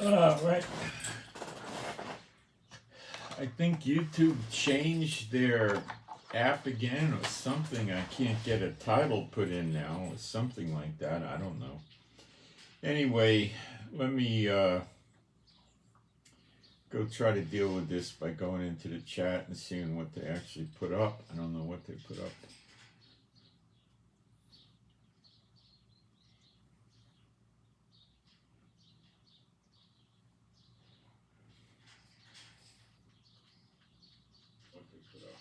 Right. I think YouTube changed their app again or something. I can't get a title put in now or something like that. I don't know. Anyway, let me go try to deal with this by going into the chat and seeing what they actually put up. I don't know what they put up. What they put up.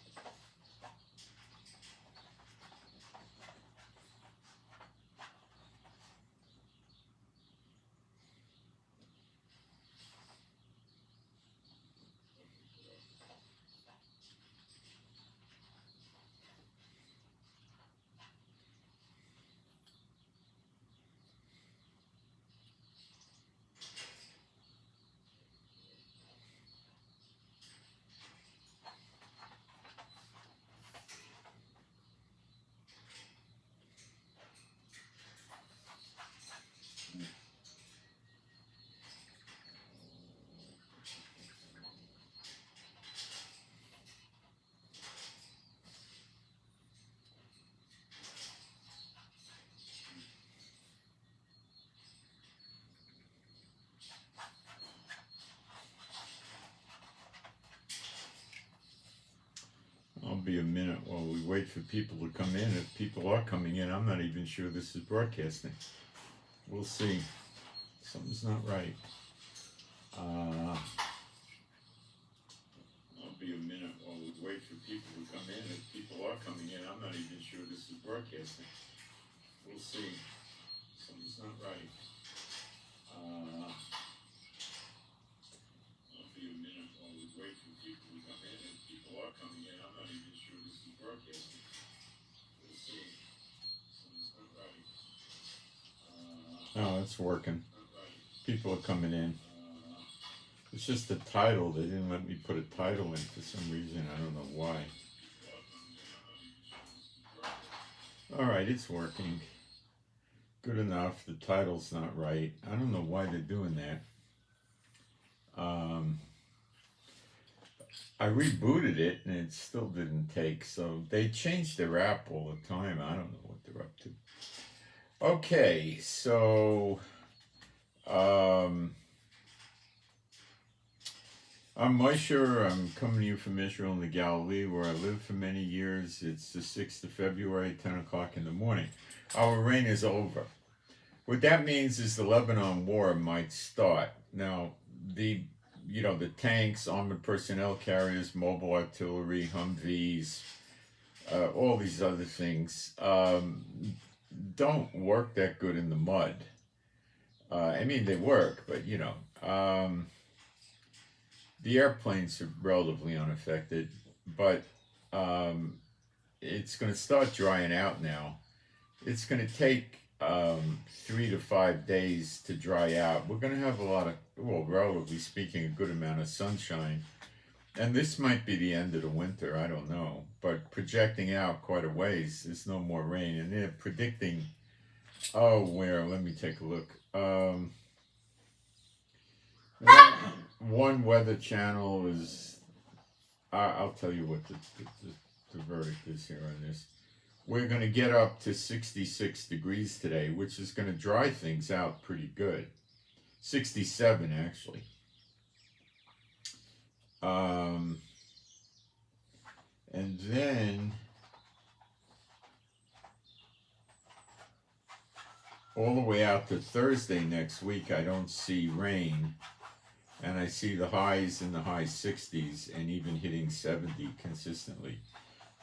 I'll be a minute while we wait for people to come in. If people are coming in, I'm not even sure this is broadcasting. We'll see. Something's not right. I'll be a minute while we wait for people to come in. If people are coming in, I'm not even sure this is broadcasting. We'll see. Something's not right. I'll be a minute while we wait for people to come in. If people are coming in, I'm not even sure this is broadcasting. We'll see. Something's not right. Oh, it's working. People are coming in. It's just the title. They didn't let me put a title in for some reason. I don't know why. All right, it's working. Good enough. The title's not right. I don't know why they're doing that. I rebooted it and it still didn't take. So they change their app all the time. I don't know what they're up to. Okay, so I'm Moshe. I'm coming to you from Israel in the Galilee, where I lived for many years. It's the 6th of February, 10 o'clock in the morning. Our reign is over. What that means is the Lebanon War might start. Now, the tanks, armored personnel carriers, mobile artillery, Humvees, all these other things don't work that good in the mud. I mean, they work, but the airplanes are relatively unaffected, but it's going to start drying out now. It's going to take 3 to 5 days to dry out. We're going to have a lot of, well, relatively speaking, a good amount of sunshine. And this might be the end of the winter, I don't know. But projecting out quite a ways, there's no more rain. And they're predicting, let me take a look. One weather channel is, I'll tell you what the verdict is here on this. We're going to get up to 66 degrees today, which is going to dry things out pretty good. 67, actually. And then all the way out to Thursday next week, I don't see rain. And I see the highs in the high 60s and even hitting 70 consistently.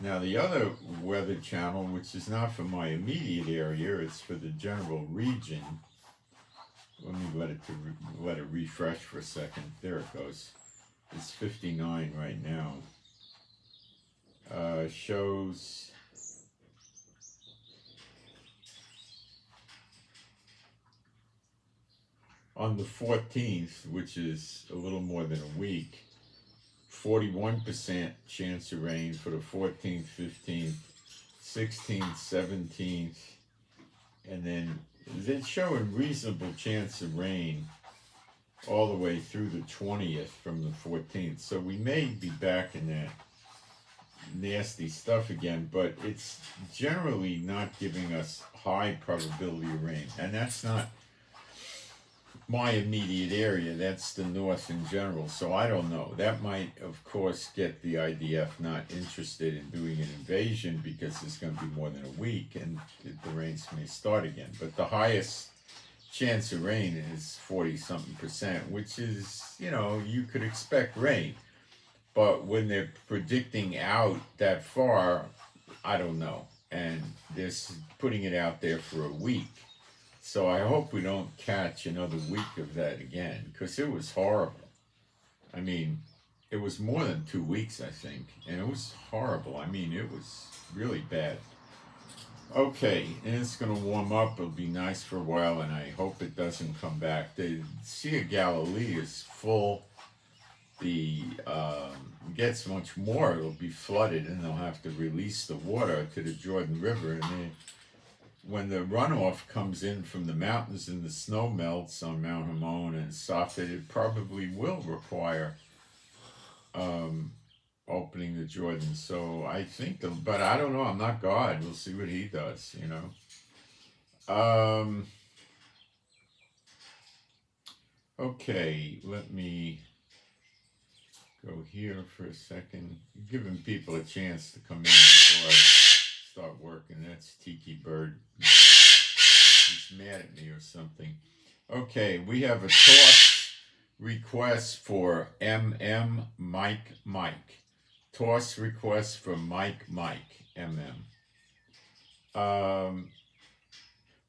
Now, the other weather channel, which is not for my immediate area, it's for the general region. Let me let it refresh for a second. There it goes. It's 59 right now. Shows on the 14th, which is a little more than a week, 41% chance of rain for the 14th, 15th, 16th, 17th, and then they're showing reasonable chance of rain all the way through the 20th from the 14th. So we may be back in that nasty stuff again, but it's generally not giving us high probability of rain. And that's not my immediate area, that's the north in general. So I don't know. That might, of course, get the IDF not interested in doing an invasion because it's going to be more than a week and the rains may start again. But the highest chance of rain is 40-something%, which is, you could expect rain. But when they're predicting out that far, I don't know. And they're putting it out there for a week. So I hope we don't catch another week of that again, because it was horrible. I mean, it was more than 2 weeks, I think, and it was horrible. I mean, it was really bad. Okay, and it's going to warm up. It'll be nice for a while, and I hope it doesn't come back. The Sea of Galilee is full. The gets much more. It'll be flooded, and they'll have to release the water to the Jordan River, and when the runoff comes in from the mountains and the snow melts on Mount Hermon and Safed, it probably will require opening the Jordan. So I think, but I don't know. I'm not God. We'll see what he does, Okay, let me go here for a second. Giving people a chance to come in before I start working. That's Tiki Bird. He's mad at me or something. Okay, we have a toss request for Mike. Toss request for Mike MM.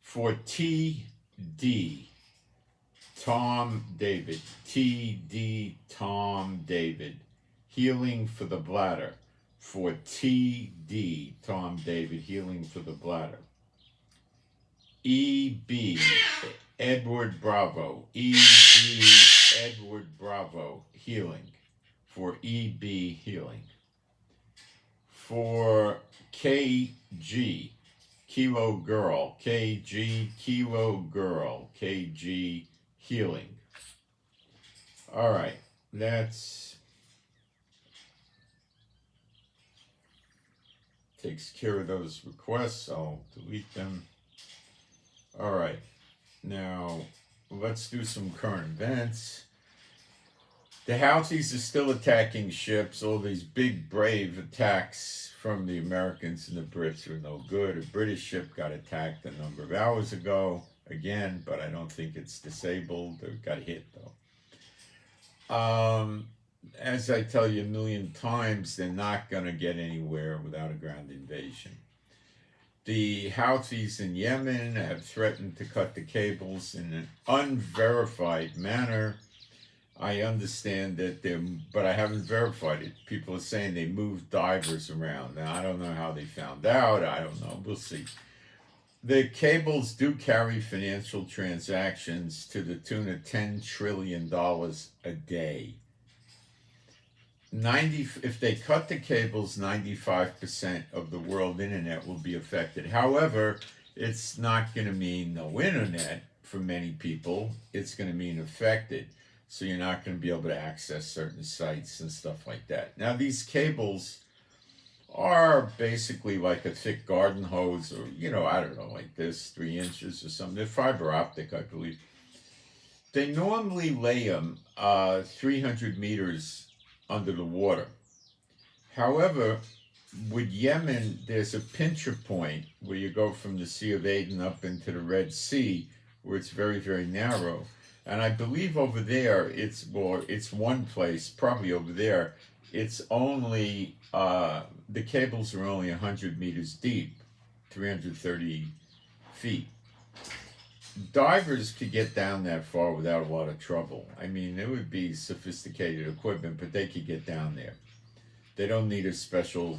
For TD Tom David. TD Tom David. Healing for the bladder. For TD Tom David. Healing for the bladder. EB Edward Bravo. EB Edward Bravo. Healing. For EB healing. For KG Kilo Girl. KG Kilo Girl. KG healing. All right, that's takes care of those requests. I'll delete them. All right, now let's do some current events. The Houthis are still attacking ships. All these big, brave attacks from the Americans and the Brits are no good. A British ship got attacked a number of hours ago again, but I don't think it's disabled. It got hit, though. As I tell you a million times, they're not going to get anywhere without a ground invasion. The Houthis in Yemen have threatened to cut the cables in an unverified manner. I understand that but I haven't verified it. People are saying they moved divers around. Now, I don't know how they found out. I don't know. We'll see. The cables do carry financial transactions to the tune of $10 trillion a day. If they cut the cables, 95% of the world internet will be affected. However, it's not going to mean no internet for many people. It's going to mean affected. So you're not going to be able to access certain sites and stuff like that. Now, these cables are basically like a thick garden hose, or, I don't know, like this, 3 inches or something. They're fiber optic, I believe. They normally lay them 300 meters under the water. However, with Yemen, there's a pincher point where you go from the Sea of Aden up into the Red Sea, where it's very, very narrow. And I believe over there, it's one place, probably over there, it's only, the cables are only 100 meters deep, 330 feet. Divers could get down that far without a lot of trouble. I mean, it would be sophisticated equipment, but they could get down there. They don't need a special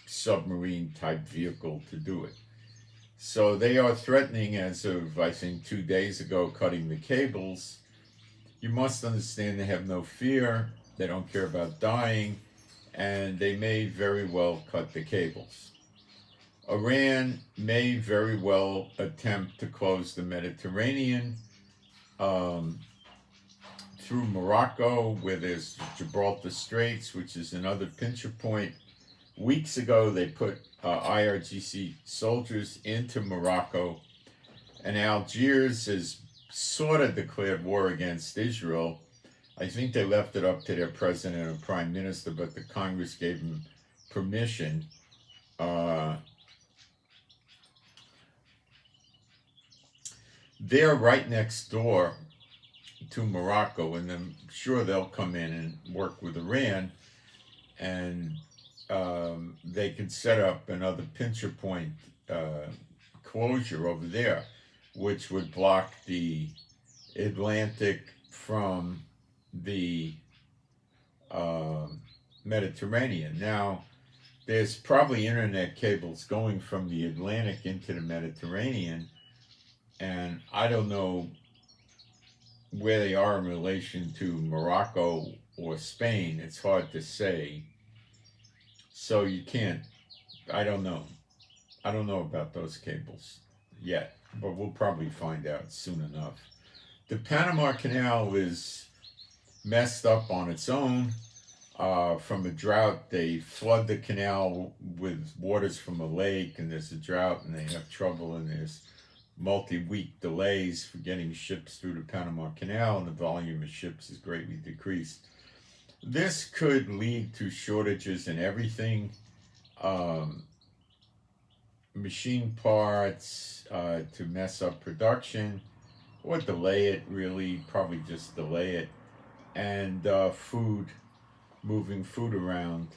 submarine type vehicle to do it. So they are threatening, as of, I think, 2 days ago, cutting the cables. You must understand they have no fear. They don't care about dying. And they may very well cut the cables. Iran may very well attempt to close the Mediterranean. through Morocco, where there's Gibraltar Straits, which is another pincher point. Weeks ago, they put IRGC soldiers into Morocco, and Algiers has sort of declared war against Israel. I think they left it up to their president and prime minister, but the Congress gave them permission. They're right next door to Morocco, and I'm sure they'll come in and work with Iran, and they could set up another pincher point closure over there, which would block the Atlantic from the Mediterranean. Now, there's probably internet cables going from the Atlantic into the Mediterranean, and I don't know where they are in relation to Morocco or Spain. It's hard to say. So you can't, I don't know. I don't know about those cables yet, but we'll probably find out soon enough. The Panama Canal is messed up on its own. From a drought, they flood the canal with waters from a lake, and there's a drought, and they have trouble, and there's multi-week delays for getting ships through the Panama Canal, and the volume of ships is greatly decreased. This could lead to shortages in everything, machine parts, to mess up production, or delay it, really, probably just delay it, and food, moving food around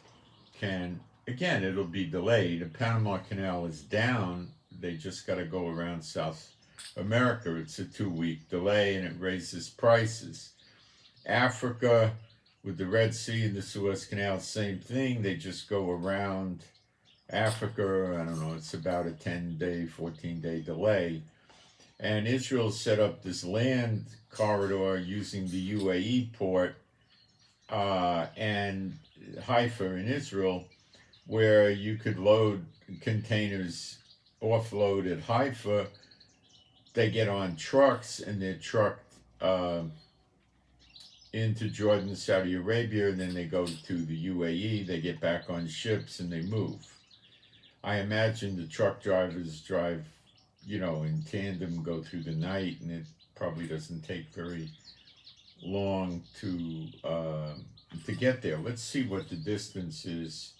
can, again, it'll be delayed. The Panama Canal is down. They just got to go around South America. It's a 2-week delay, and it raises prices. Africa, with the Red Sea and the Suez Canal, same thing. They just go around Africa. I don't know, it's about a 10-day, 14-day delay. And Israel set up this land corridor using the UAE port and Haifa in Israel, where you could load containers, offload at Haifa. They get on trucks, and they're trucked into Jordan, Saudi Arabia, and then they go to the UAE. They get back on ships and they move. I imagine the truck drivers drive, in tandem, go through the night, and it probably doesn't take very long to get there. Let's see what the distance is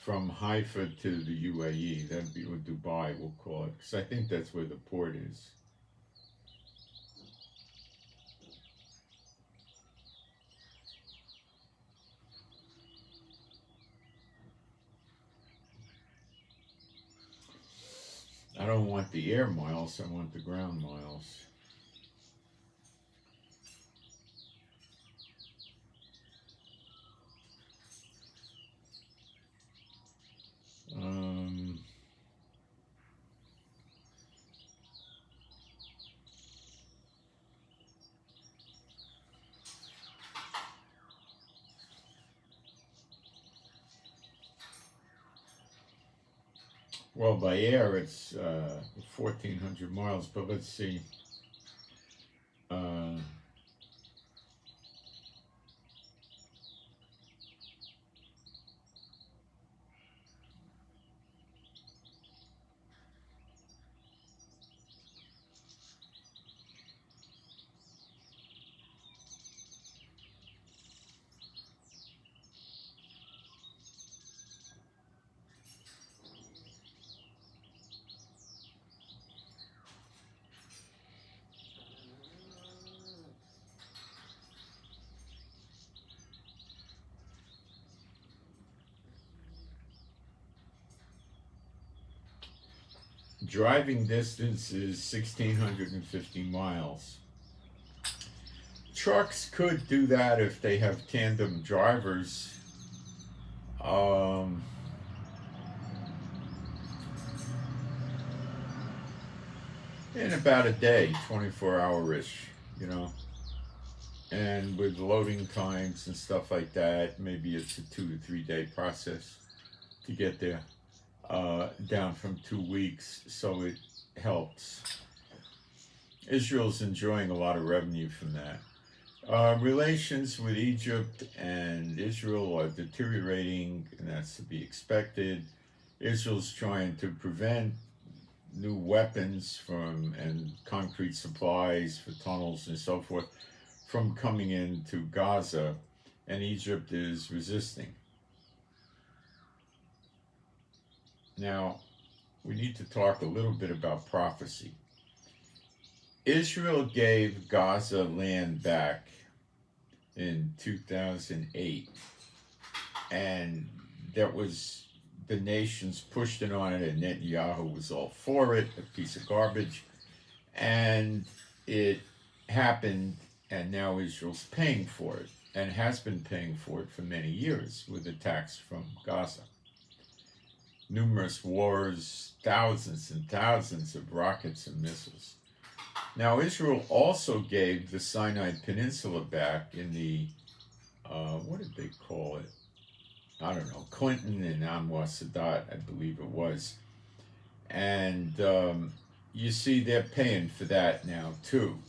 from Haifa to the UAE. That'd be what Dubai, we'll call it, because I think that's where the port is. I don't want the air miles, I want the ground miles. Well, by air it's 1,400 miles, but let's see. Driving distance is 1,650 miles. Trucks could do that if they have tandem drivers. In about a day, 24-hour-ish, and with loading times and stuff like that, maybe it's a 2 to 3 day process to get there, down from 2 weeks, so it helps. Israel's enjoying a lot of revenue from that. Relations with Egypt and Israel are deteriorating, and that's to be expected. Israel's trying to prevent new weapons from and concrete supplies for tunnels and so forth from coming into Gaza, and Egypt is resisting. Now, we need to talk a little bit about prophecy. Israel gave Gaza land back in 2008, and that was the nations pushed it on it, and Netanyahu was all for it, a piece of garbage, and it happened, and now Israel's paying for it, and has been paying for it for many years with attacks from Gaza. Numerous wars, thousands and thousands of rockets and missiles. Now, Israel also gave the Sinai Peninsula back in the, what did they call it? I don't know, Clinton and Anwar Sadat, I believe it was. And you see they're paying for that now too.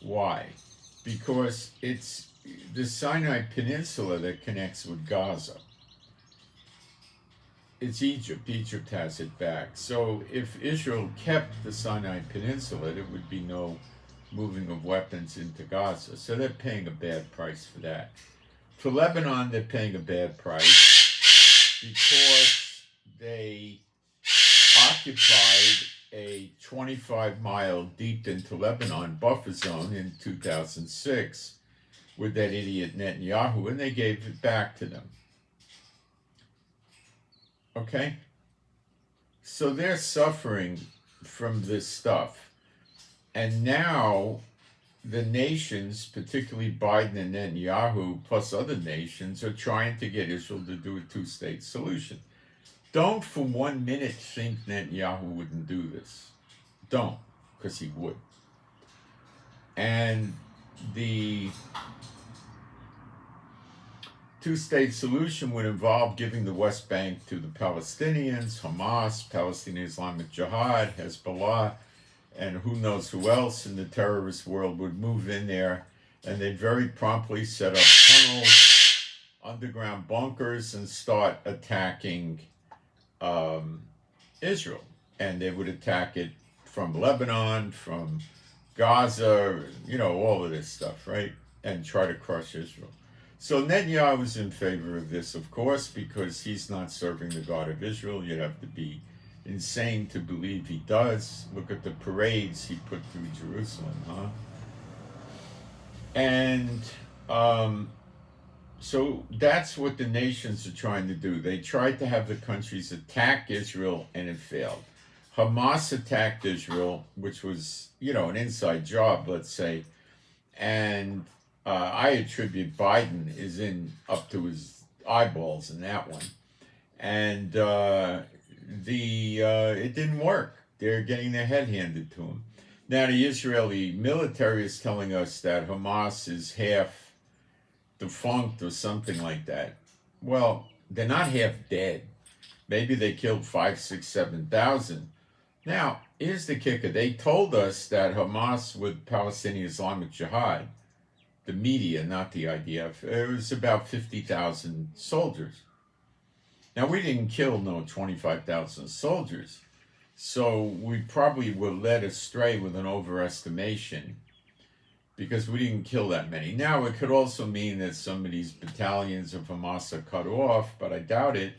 Why? Because it's the Sinai Peninsula that connects with Gaza. It's Egypt. Egypt has it back. So if Israel kept the Sinai Peninsula, there would be no moving of weapons into Gaza. So they're paying a bad price for that. For Lebanon, they're paying a bad price because they occupied a 25-mile deep into Lebanon buffer zone in 2006 with that idiot Netanyahu, and they gave it back to them. Okay? So they're suffering from this stuff. And now the nations, particularly Biden and Netanyahu, plus other nations, are trying to get Israel to do a two-state solution. Don't for 1 minute think Netanyahu wouldn't do this. Don't, because he would. And the two-state solution would involve giving the West Bank to the Palestinians, Hamas, Palestinian Islamic Jihad, Hezbollah, and who knows who else in the terrorist world would move in there, and they'd very promptly set up tunnels, underground bunkers, and start attacking Israel. And they would attack it from Lebanon, from Gaza, all of this stuff, right? And try to crush Israel. So Netanyahu was in favor of this, of course, because he's not serving the God of Israel. You'd have to be insane to believe he does. Look at the parades he put through Jerusalem, huh? And so that's what the nations are trying to do. They tried to have the countries attack Israel, and it failed. Hamas attacked Israel, which was, an inside job, let's say. And I attribute Biden is up to his eyeballs in that one. And it didn't work. They're getting their head handed to them. Now the Israeli military is telling us that Hamas is half defunct or something like that. Well, they're not half dead. Maybe they killed 5, 6, 7,000. Now, here's the kicker. They told us that Hamas with Palestinian Islamic Jihad, the media, not the IDF, it was about 50,000 soldiers. Now, we didn't kill no 25,000 soldiers, so we probably were led astray with an overestimation because we didn't kill that many. Now, it could also mean that some of these battalions of Hamas are cut off, but I doubt it,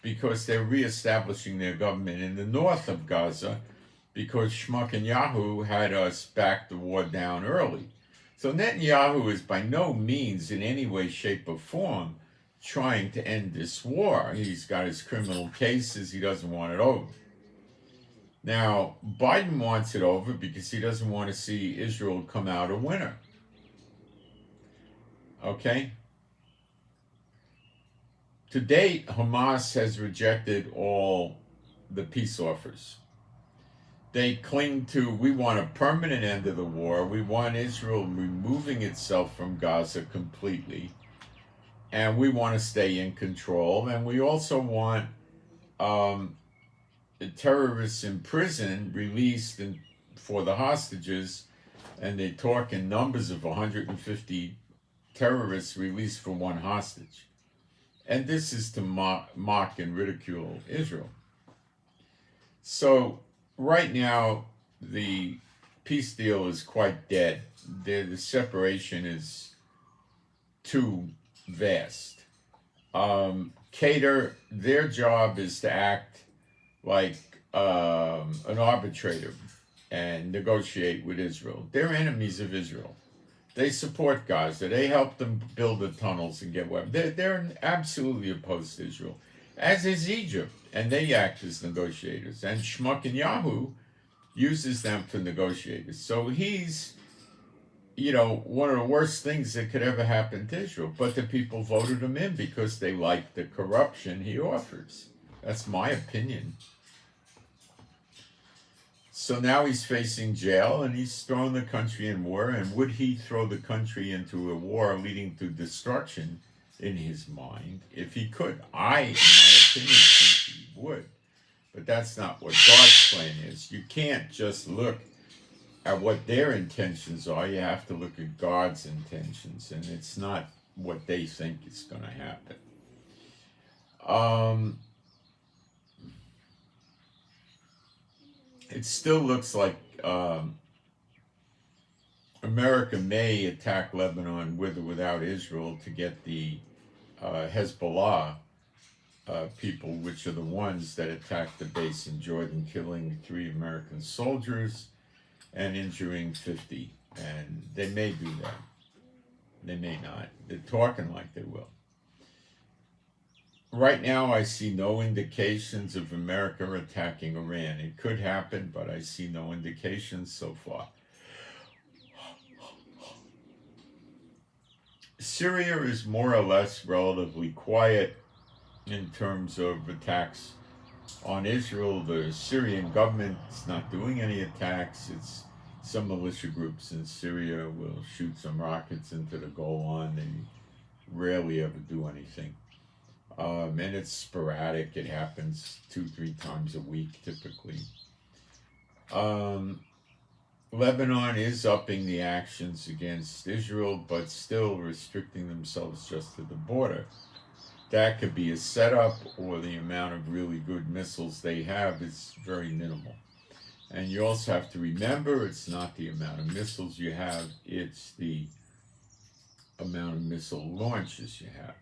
because they're reestablishing their government in the north of Gaza, because Netanyahu had us back the war down early. So Netanyahu is by no means in any way, shape, or form trying to end this war. He's got his criminal cases. He doesn't want it over. Now, Biden wants it over because he doesn't want to see Israel come out a winner. Okay? To date, Hamas has rejected all the peace offers. They cling to, we want a permanent end of the war. We want Israel removing itself from Gaza completely. And we want to stay in control. And we also want the terrorists in prison released for the hostages and they talk in numbers of 150 terrorists released for one hostage. And this is to mock and ridicule Israel. So right now, the peace deal is quite dead. The separation is too vast. Cater, their job is to act like an arbitrator and negotiate with Israel. They're enemies of Israel. They support Gaza. They help them build the tunnels and get weapons. They're absolutely opposed to Israel, as is Egypt, and they act as negotiators. And Shmukinyahu uses them for negotiators. So he's, one of the worst things that could ever happen to Israel. But the people voted him in because they like the corruption he offers. That's my opinion. So now he's facing jail, and he's throwing the country in war. And would he throw the country into a war leading to destruction in his mind? If he could, I, in my opinion, think he would. But that's not what God's plan is. You can't just look at what their intentions are. You have to look at God's intentions, and it's not what they think is going to happen. It still looks like America may attack Lebanon with or without Israel to get the Hezbollah people, which are the ones that attacked the base in Jordan, killing 3 American soldiers and injuring 50. And they may do that. They may not. They're talking like they will. Right now, I see no indications of America attacking Iran. It could happen, but I see no indications so far. Syria is more or less relatively quiet in terms of attacks on Israel. The Syrian government is not doing any attacks. It's some militia groups in Syria will shoot some rockets into the Golan. They rarely ever do anything. And it's sporadic. It happens 2-3 times a week, typically. Lebanon is upping the actions against Israel, but still restricting themselves just to the border. That could be a setup, or the amount of really good missiles they have is very minimal. And you also have to remember, it's not the amount of missiles you have, it's the amount of missile launches you have.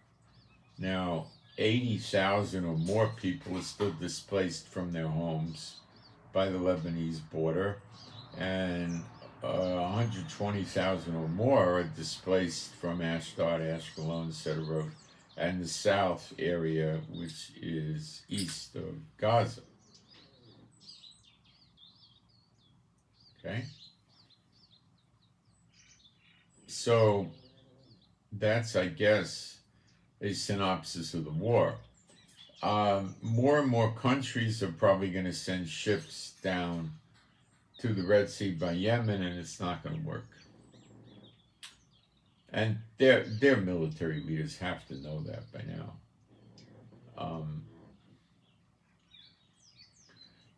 Now, 80,000 or more people are still displaced from their homes by the Lebanese border, and 120,000 or more are displaced from Ashdod, Ashkelon, etc., and the south area, which is east of Gaza. Okay? So that's, I guess, a synopsis of the war. More and more countries are probably going to send ships down to the Red Sea by Yemen, and it's not going to work. And their military leaders have to know that by now.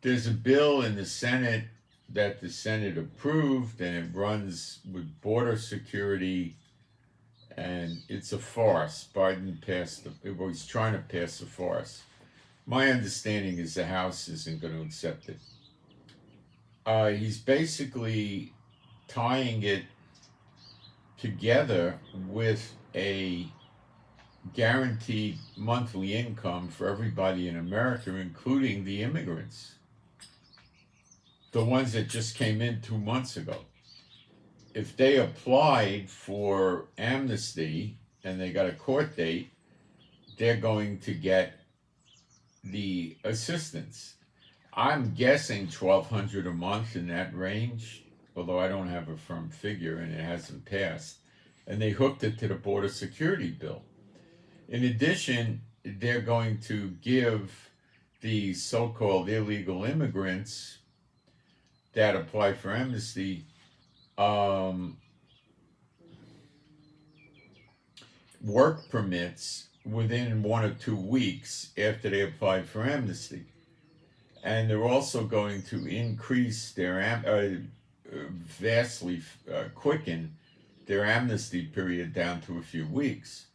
There's a bill in the Senate that the Senate approved, and it runs with border security, and it's a farce. Biden he's trying to pass a farce. My understanding is the House isn't going to accept it. He's basically tying it together with a guaranteed monthly income for everybody in America, including the immigrants, the ones that just came in 2 months ago. If they applied for amnesty and they got a court date, they're going to get the assistance. I'm guessing $1,200 a month, in that range, although I don't have a firm figure and it hasn't passed. And they hooked it to the border security bill. In addition, they're going to give the so-called illegal immigrants that apply for amnesty work permits within 1 or 2 weeks after they apply for amnesty. And they're also going to increase their vastly quicken their amnesty period down to a few weeks.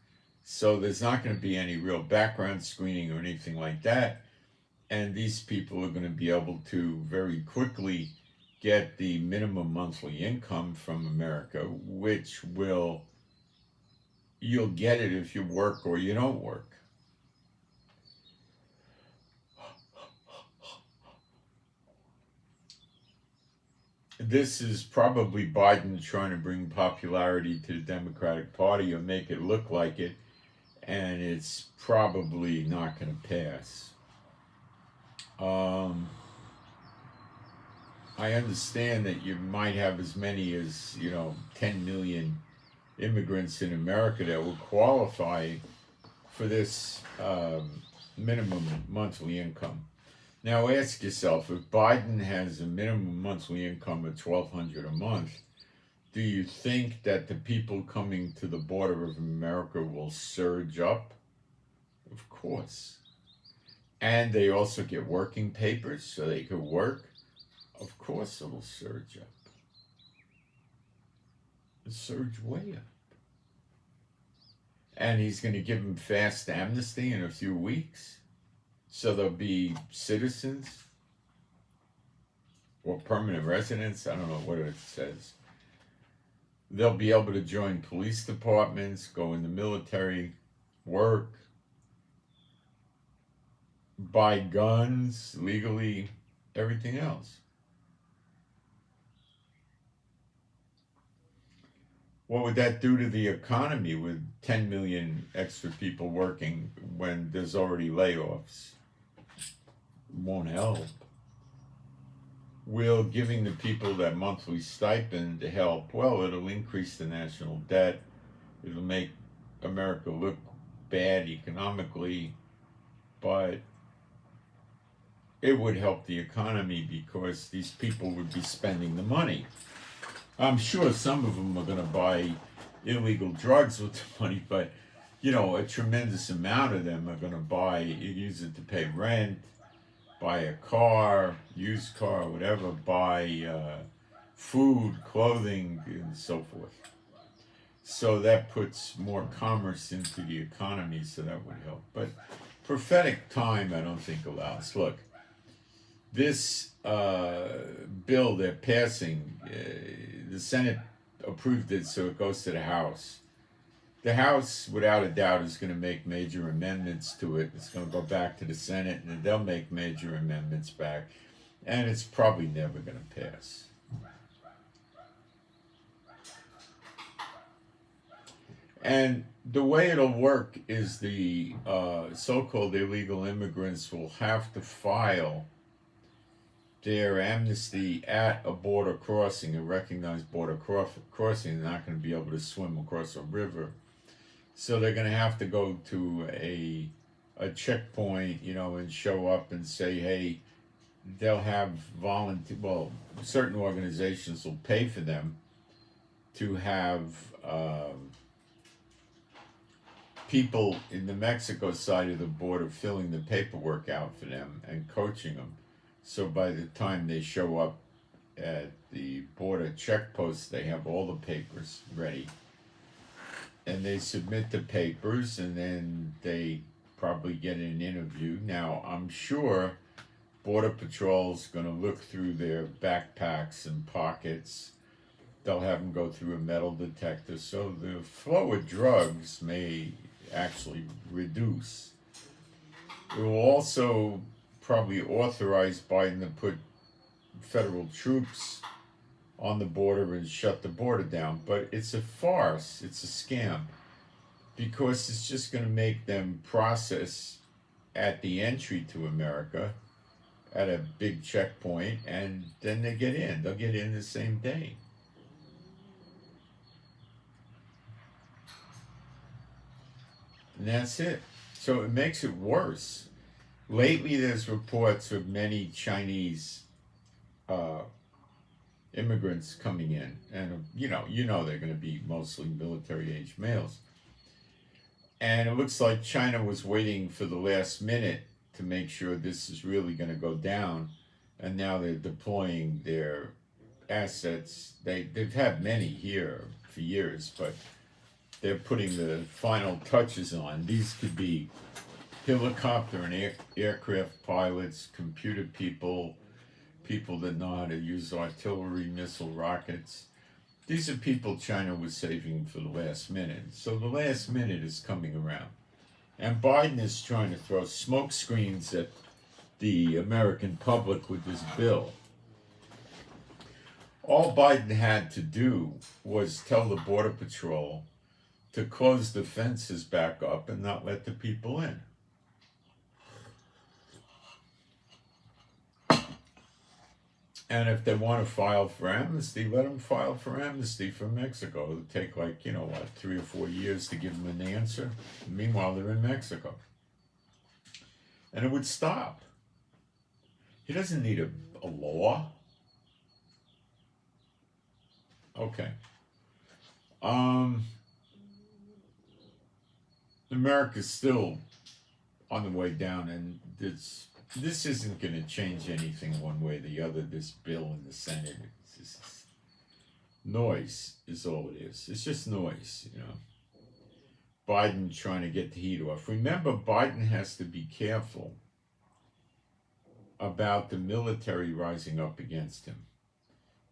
So there's not going to be any real background screening or anything like that. And these people are going to be able to very quickly get the minimum monthly income from America, which you'll get it if you work or you don't work. This is probably Biden trying to bring popularity to the Democratic Party or make it look like it, and it's probably not going to pass. I understand that you might have as many as 10 million immigrants in America that will qualify for this minimum monthly income. Now ask yourself, if Biden has a minimum monthly income of $1,200 a month, do you think that the people coming to the border of America will surge up? Of course. And they also get working papers so they could work. Of course it'll surge up. It'll surge way up. And he's going to give them fast amnesty in a few weeks. So they'll be citizens or permanent residents. I don't know what it says. They'll be able to join police departments, go in the military, work, buy guns legally, everything else. What would that do to the economy with 10 million extra people working when there's already layoffs? Won't help. Will giving the people that monthly stipend help? Well, it'll increase the national debt. It'll make America look bad economically, but it would help the economy because these people would be spending the money. I'm sure some of them are going to buy illegal drugs with the money, but a tremendous amount of them are going to use it to pay rent, buy a car, used car, whatever, buy food, clothing, and so forth. So that puts more commerce into the economy, so that would help. But prophetic time, I don't think allows. Look, this bill they're passing, the Senate approved it, so it goes to the House. The House, without a doubt, is going to make major amendments to it. It's going to go back to the Senate, and they'll make major amendments back. And it's probably never going to pass. And the way it'll work is the so-called illegal immigrants will have to file their amnesty at a border crossing, a recognized border crossing. They're not going to be able to swim across a river. So they're going to have to go to a checkpoint, and show up and say, hey, they'll have certain organizations will pay for them to have people in the Mexico side of the border filling the paperwork out for them and coaching them. So by the time they show up at the border checkpost, they have all the papers ready. And they submit the papers, and then they probably get an interview. Now, I'm sure Border Patrol's going to look through their backpacks and pockets. They'll have them go through a metal detector. So the flow of drugs may actually reduce. It will also probably authorize Biden to put federal troops on the border and shut the border down. But it's a farce. It's a scam. Because it's just going to make them process at the entry to America at a big checkpoint, and then they get in. They'll get in the same day. And that's it. So it makes it worse. Lately, there's reports of many Chinese immigrants coming in, and you know they're going to be mostly military-age males. And it looks like China was waiting for the last minute to make sure this is really going to go down, and now they're deploying their assets. They've had many here for years, but they're putting the final touches on. These could be helicopter and aircraft pilots, computer people, people that know how to use artillery, missile, rockets. These are people China was saving for the last minute. So the last minute is coming around. And Biden is trying to throw smoke screens at the American public with this bill. All Biden had to do was tell the Border Patrol to close the fences back up and not let the people in. And if they want to file for amnesty, let them file for amnesty from Mexico. It'll take 3 or 4 years to give them an answer. Meanwhile, they're in Mexico. And it would stop. He doesn't need a law. Okay. America's still on the way down, and this isn't going to change anything one way or the other. This bill in the Senate, it's just noise is all it is. It's just noise, Biden trying to get the heat off. Remember, Biden has to be careful about the military rising up against him.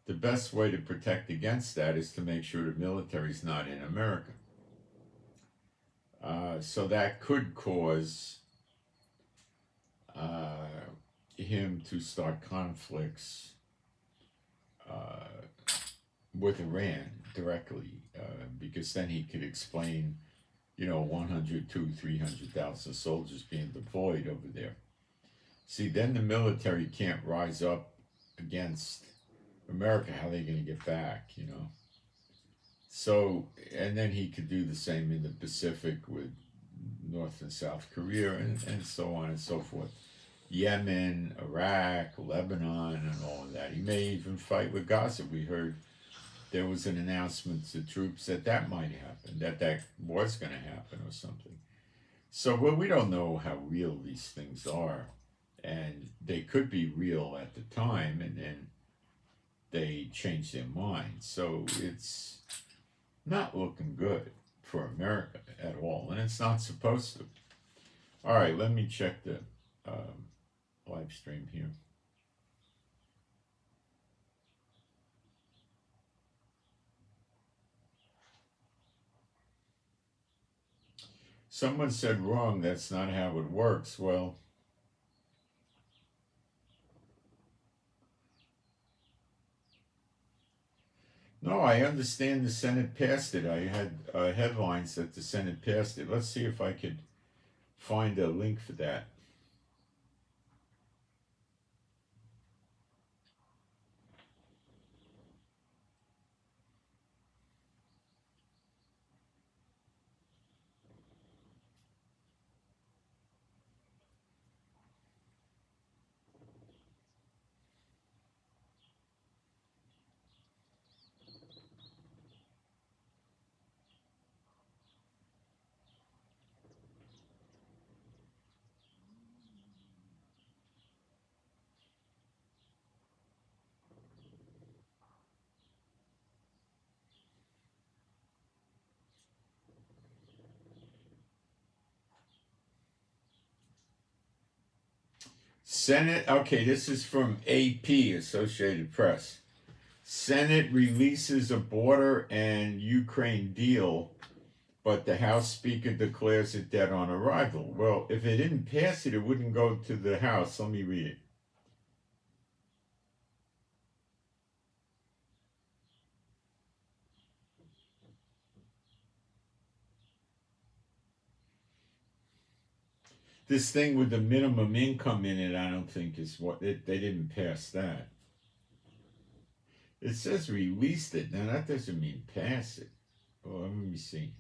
The best way to protect against that is to make sure the military's not in America. So that could cause him to start conflicts with Iran directly, because then he could explain, 100, 200, 300,000 soldiers being deployed over there. See, then the military can't rise up against America. How are they going to get back, So, and then he could do the same in the Pacific with North and South Korea and so on and so forth. Yemen, Iraq, Lebanon, and all of that. He may even fight with Gaza. We heard there was an announcement to troops that might happen, that was going to happen or something. So, we don't know how real these things are. And they could be real at the time, and then they change their mind. So it's not looking good for America at all, and it's not supposed to. All right, let me check the live stream here. Someone said wrong, that's not how it works. Well, no, I understand the Senate passed it. I had headlines that the Senate passed it. Let's see if I could find a link for that. Senate, okay, this is from AP, Associated Press. Senate releases a border and Ukraine deal, but the House Speaker declares it dead on arrival. Well, if it didn't pass it, it wouldn't go to the House. Let me read it. This thing with the minimum income in it, I don't think is what they didn't pass that. It says released it. Now that doesn't mean pass it. Well, let me see.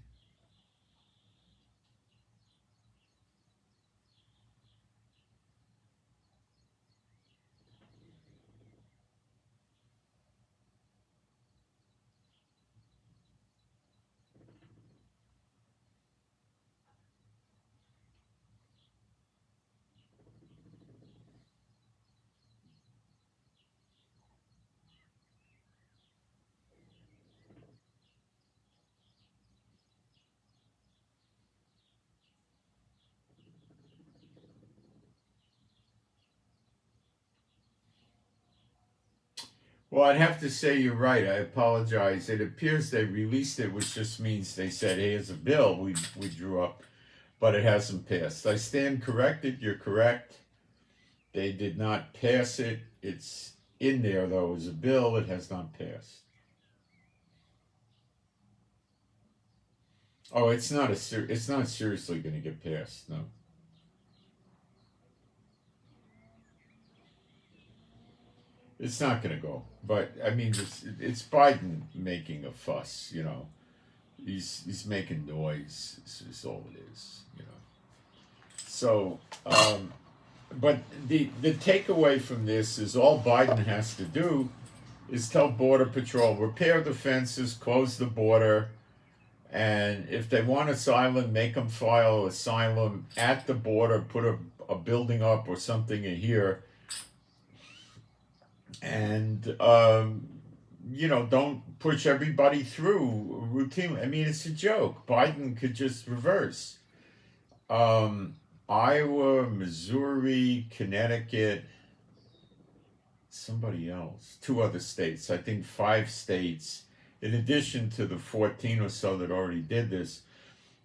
Well, I'd have to say you're right. I apologize. It appears they released it, which just means they said, "Hey, here's a bill we drew up," but it hasn't passed. I stand corrected. You're correct. They did not pass it. It's in there though as a bill. It has not passed. Oh, it's not seriously going to get passed. No, it's not going to go. But I mean, it's Biden making a fuss. He's making noise. Is all it is. So, but the takeaway from this is all Biden has to do is tell Border Patrol, repair the fences, close the border, and if they want asylum, make them file asylum at the border, put a building up or something in here, and don't push everybody through routinely. I mean, it's a joke. Biden could just reverse. Iowa, Missouri, Connecticut, somebody else, two other states, I think 5 states, in addition to the 14 or so that already did this,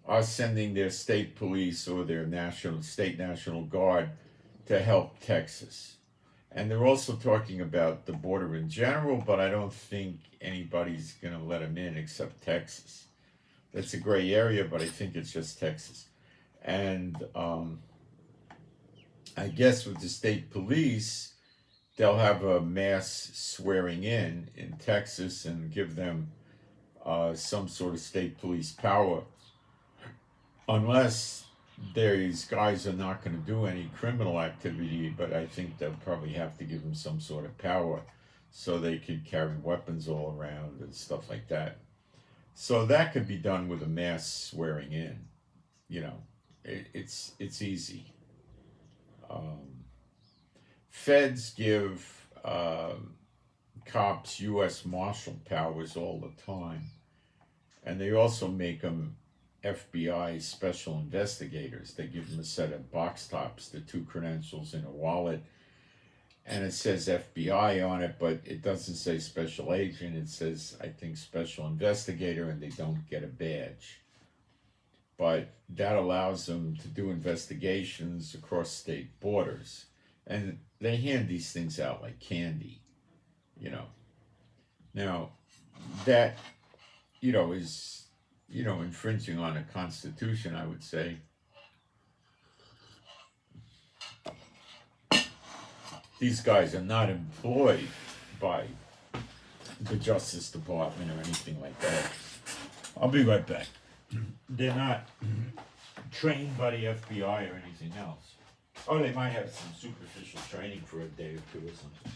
are sending their state police or their state national guard to help Texas. And they're also talking about the border in general, but I don't think anybody's going to let them in except Texas. That's a gray area, but I think it's just Texas. And I guess with the state police, they'll have a mass swearing in Texas and give them some sort of state police power, unless these guys are not going to do any criminal activity. But I think they'll probably have to give them some sort of power so they could carry weapons all around and stuff like that. So that could be done with a mass swearing in. It's easy. Feds give cops U.S. Marshal powers all the time, and they also make them FBI special investigators. They give them a set of box tops, the 2 credentials in a wallet, and it says FBI on it, but it doesn't say special agent. It says, I think, special investigator, and they don't get a badge. But that allows them to do investigations across state borders. And they hand these things out like candy. Now, that, is, infringing on the Constitution, I would say. These guys are not employed by the Justice Department or anything like that. I'll be right back. They're not trained by the FBI or anything else. Oh, they might have some superficial training for a day or 2 or something.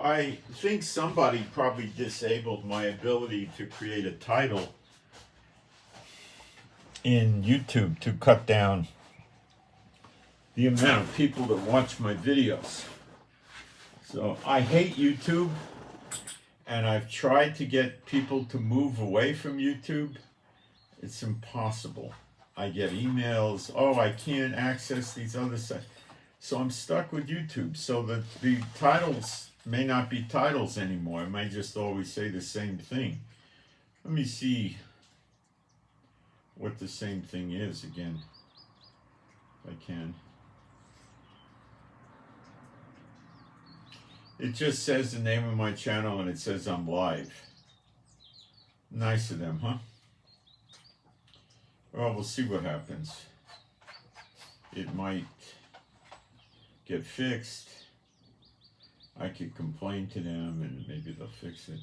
I think somebody probably disabled my ability to create a title in YouTube to cut down the amount of people that watch my videos. So I hate YouTube, and I've tried to get people to move away from YouTube. It's impossible. I get emails, oh, I can't access these other sites. So I'm stuck with YouTube. So that the titles may not be titles anymore. I might just always say the same thing. Let me see what the same thing is again, if I can. It just says the name of my channel and it says I'm live. Nice of them, huh? Well, we'll see what happens. It might get fixed. I could complain to them and maybe they'll fix it.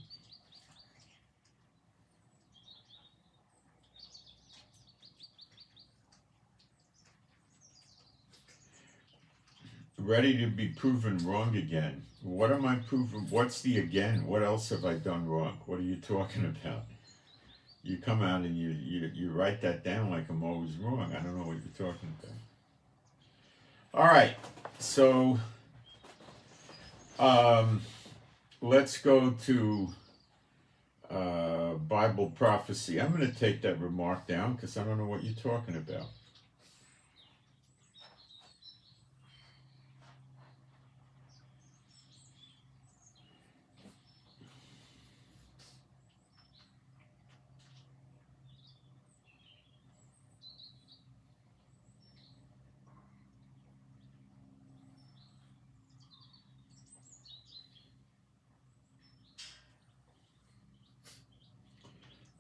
Ready to be proven wrong again. What am I proving? What's the again? What else have I done wrong? What are you talking about? You come out and you write that down like I'm always wrong. I don't know what you're talking about. All right, so let's go to Bible prophecy. I'm going to take that remark down because I don't know what you're talking about.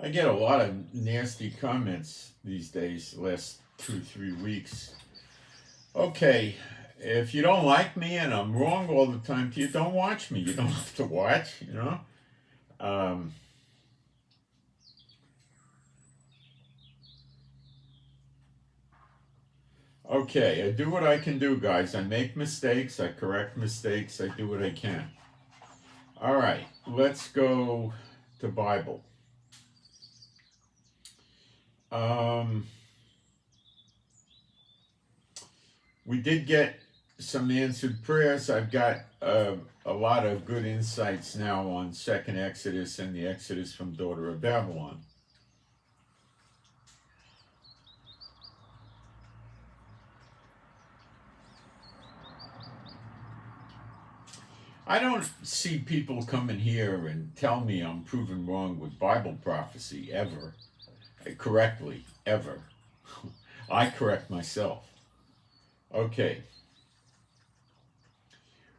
I get a lot of nasty comments these days, last 2-3 weeks. Okay, if you don't like me and I'm wrong all the time, you don't watch me. You don't have to watch, you know. Okay, I do what I can do, guys. I make mistakes, I correct mistakes, I do what I can. All right, let's go to Bible. We did get some answered prayers. I've got a lot of good insights now on second Exodus and the Exodus from Daughter of Babylon. I don't see people coming here and tell me I'm proven wrong with Bible prophecy ever, correctly, ever. I correct myself. Okay.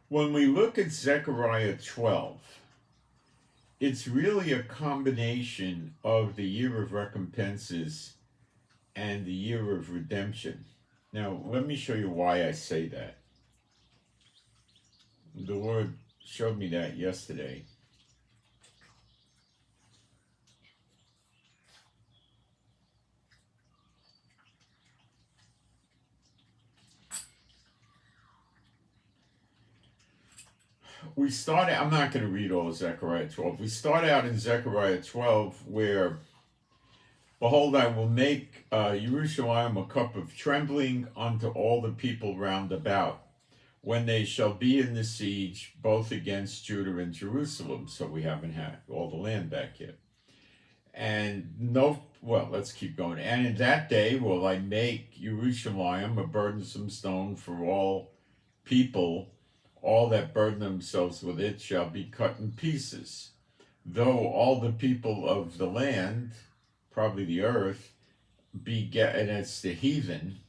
When we look at Zechariah 12, it's really a combination of the year of recompenses and the year of redemption. Now, let me show you why I say that. The Lord showed me that yesterday. I'm not going to read all of Zechariah 12. We start out in Zechariah 12 where, behold, I will make Jerusalem a cup of trembling unto all the people round about, when they shall be in the siege, both against Judah and Jerusalem. So we haven't had all the land back yet. Let's keep going. And in that day will I make Jerusalem a burdensome stone for all people. All that burden themselves with it shall be cut in pieces. Though all the people of the land, probably the earth, and it's the heathen,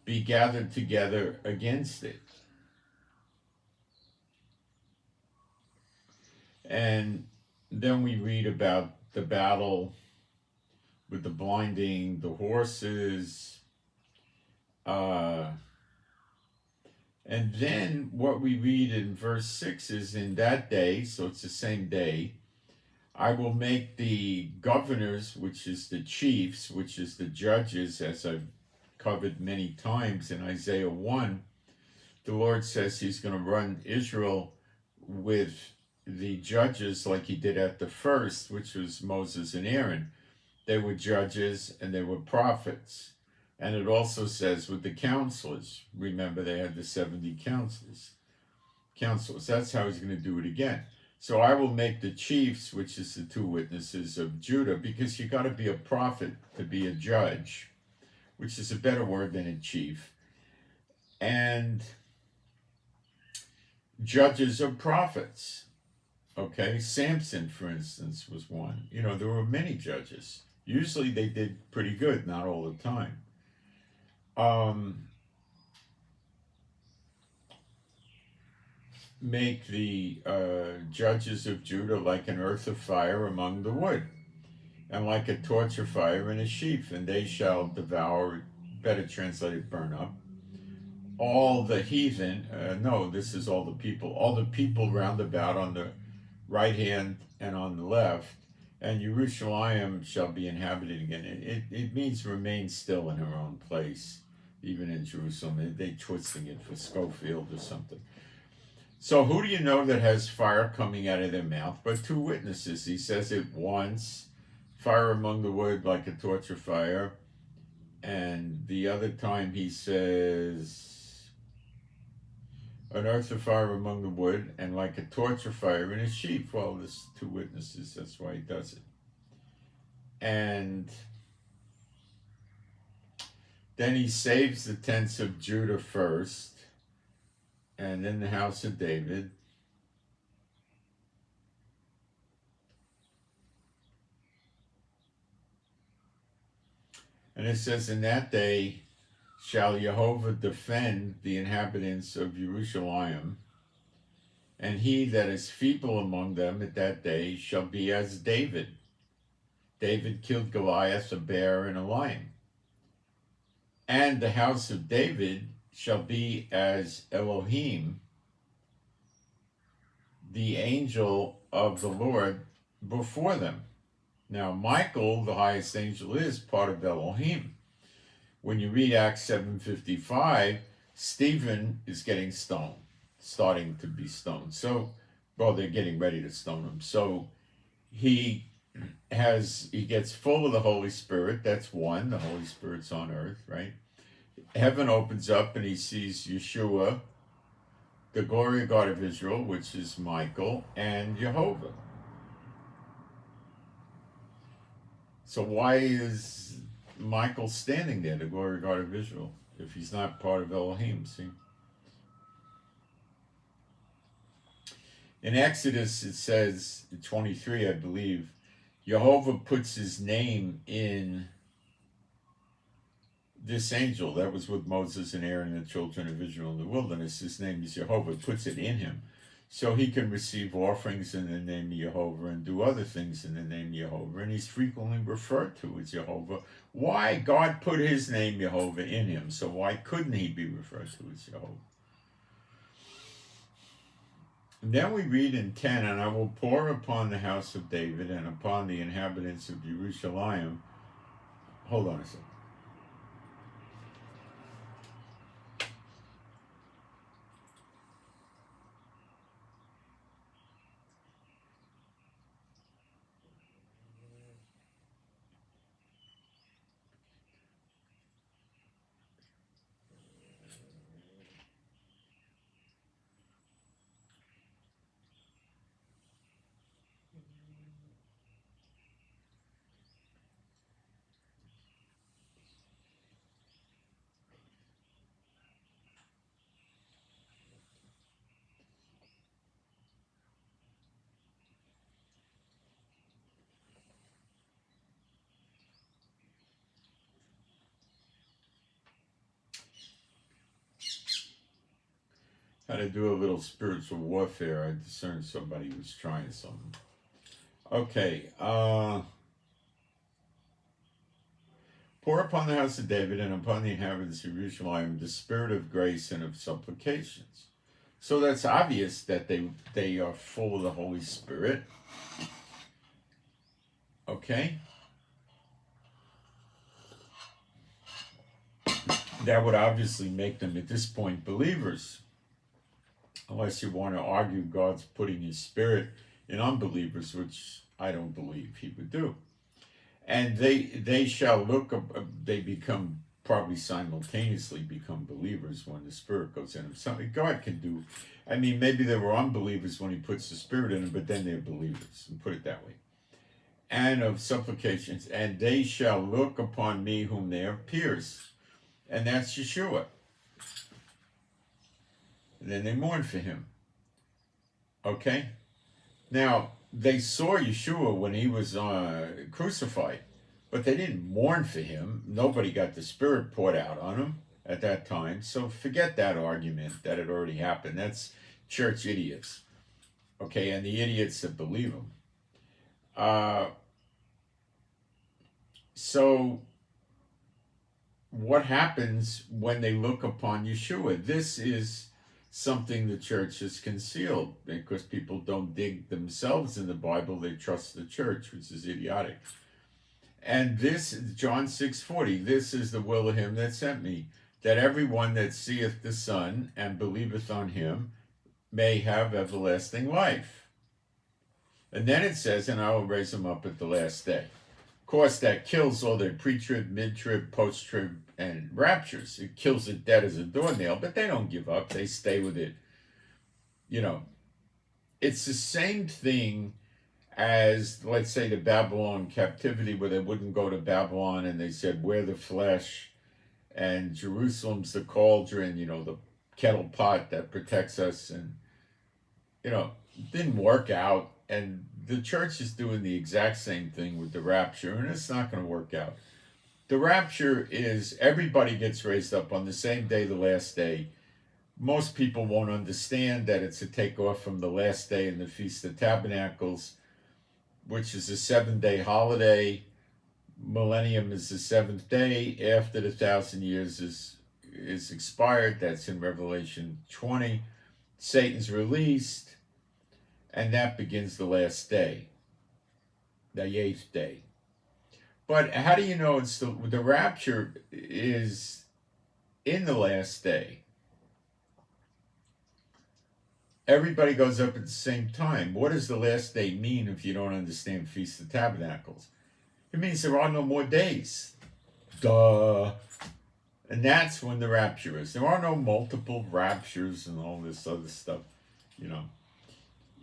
be gathered together against it. And then we read about the battle with the blinding, the horses, and then what we read in verse 6 is, in that day, so it's the same day, I will make the governors, which is the chiefs, which is the judges, as I've covered many times in Isaiah 1. The Lord says he's going to run Israel with the judges like he did at the first, which was Moses and Aaron. They were judges and they were prophets. And it also says with the counselors. Remember, they had the 70 counselors. That's how he's going to do it again. So I will make the chiefs, which is the 2 witnesses of Judah, because you got to be a prophet to be a judge, which is a better word than a chief. And judges are prophets. Okay, Samson, for instance, was one. There were many judges. Usually they did pretty good, not all the time. Make the judges of Judah like an earth of fire among the wood, and like a torch of fire in a sheaf, and they shall devour, better translated, burn up, all the heathen, no, this is all the people round about on the right hand and on the left, and Jerusalem shall be inhabited again. It means remain still in her own place, even in Jerusalem. They twisting it for Schofield or something. So who do you know that has fire coming out of their mouth? But 2 witnesses. He says it once, fire among the wood like a torch of fire. And the other time he says, an earth of fire among the wood, and like a torch of fire in a sheaf. Well, there's 2 witnesses. That's why he does it. And then he saves the tents of Judah first, and then the house of David. And it says, in that day shall Jehovah defend the inhabitants of Jerusalem, and he that is feeble among them at that day shall be as David. David killed Goliath, a bear, and a lion. And the house of David shall be as Elohim, the angel of the Lord, before them. Now, Michael, the highest angel, is part of Elohim. When you read Acts 7:55, Stephen is getting stoned, starting to be stoned. They're getting ready to stone him. So he gets full of the Holy Spirit. That's one. The Holy Spirit's on earth, right? Heaven opens up and he sees Yeshua, the glory God of Israel, which is Michael, and Jehovah. So why is Michael standing there, the glory God of Israel, if he's not part of Elohim? See? In Exodus, it says, 23, I believe, Jehovah puts his name in this angel. That was with Moses and Aaron and the children of Israel in the wilderness. His name is Jehovah, puts it in him. So he can receive offerings in the name of Jehovah and do other things in the name of Jehovah. And he's frequently referred to as Jehovah. Why? God put his name Jehovah in him. So why couldn't he be referred to as Jehovah? And then we read in 10, and I will pour upon the house of David and upon the inhabitants of Jerusalem. Hold on a second. Had to do a little spiritual warfare. I discerned somebody was trying something. Okay. Pour upon the house of David and upon the inhabitants of Jerusalem the spirit of grace and of supplications. So that's obvious that they are full of the Holy Spirit. Okay? That would obviously make them, at this point, believers. unless you want to argue God's putting his spirit in unbelievers, which I don't believe he would do. And they shall look, they become, probably simultaneously become believers when the spirit goes in them. Something God can do. I mean, maybe they were unbelievers when he puts the spirit in them, but then they're believers, and put it that way. And of supplications, and they shall look upon me whom they have pierced. And that's Yeshua. And then they mourn for him. Okay? Now, they saw Yeshua when he was crucified, but they didn't mourn for him. Nobody got the Spirit poured out on him at that time. So forget that argument that it already happened. That's church idiots. Okay, and the idiots that believe him. So what happens when they look upon Yeshua? This is something the church has concealed because people don't dig themselves in the Bible. They trust the church, which is idiotic. And this is John 6:40. This is the will of him that sent me, that everyone that seeth the Son and believeth on him may have everlasting life. And then it says, and I will raise him up at the last day. Of course, that kills all their pre-trib, mid-trib, post-trib, and raptures. It kills it dead as a doornail, but they don't give up. They stay with it. You know, it's the same thing as, let's say, the Babylon captivity, where they wouldn't go to Babylon, and they said, we're the flesh, and Jerusalem's the cauldron, you know, the kettle pot that protects us, and, you know, it didn't work out. And the church is doing the exact same thing with the rapture, and it's not going to work out. The rapture is everybody gets raised up on the same day, the last day. Most people won't understand that it's a takeoff from the last day in the Feast of Tabernacles, which is a 7-day holiday. Millennium is the 7th day after the 1,000 years is expired. That's in Revelation 20. Satan's released. And that begins the last day, the 8th day. But how do you know it's the rapture is in the last day? Everybody goes up at the same time. What does the last day mean if you don't understand Feast of Tabernacles? It means there are no more days. Duh. And that's when the rapture is. There are no multiple raptures and all this other stuff, you know.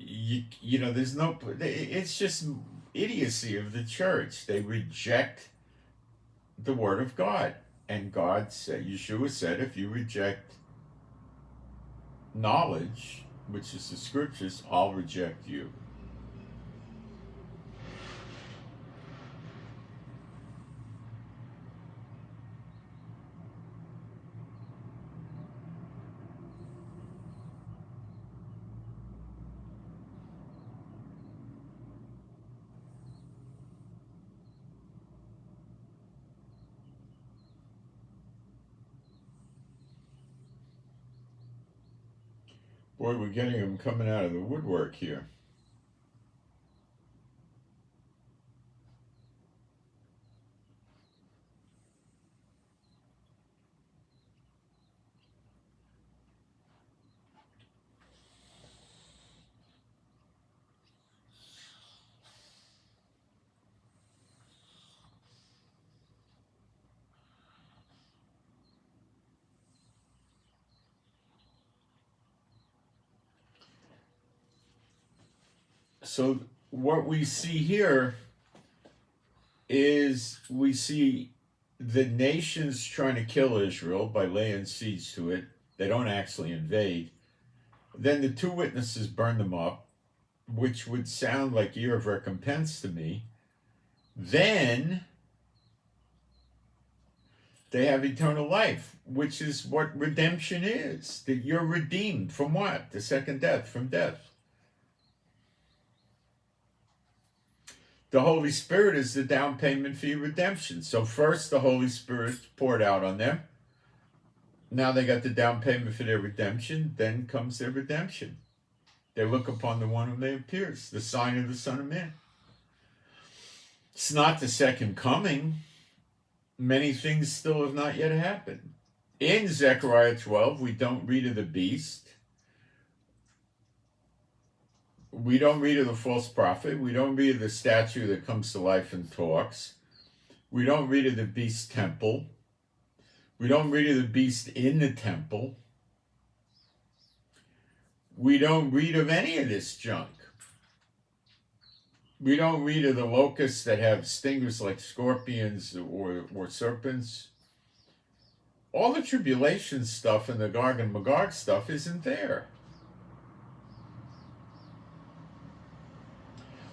You know, there's no, it's just idiocy of the church. They reject the word of God. And God said, Yeshua said, if you reject knowledge, which is the scriptures, I'll reject you. Boy, we're getting them coming out of the woodwork here. So what we see here is we see the nations trying to kill Israel by laying siege to it. They don't actually invade. Then the 2 witnesses burn them up, which would sound like year of recompense to me. Then they have eternal life, which is what redemption is. That you're redeemed from what? The second death, from death. The Holy Spirit is the down payment for your redemption. So first the Holy Spirit poured out on them. Now they got the down payment for their redemption. Then comes their redemption. They look upon the one whom they have pierced, the sign of the Son of Man. It's not the second coming. Many things still have not yet happened. In Zechariah 12, we don't read of the beast. We don't read of the false prophet. We don't read of the statue that comes to life and talks. We don't read of the beast temple. We don't read of the beast in the temple. We don't read of any of this junk. We don't read of the locusts that have stingers like scorpions or serpents. All the tribulation stuff and the Gog and Magog stuff isn't there.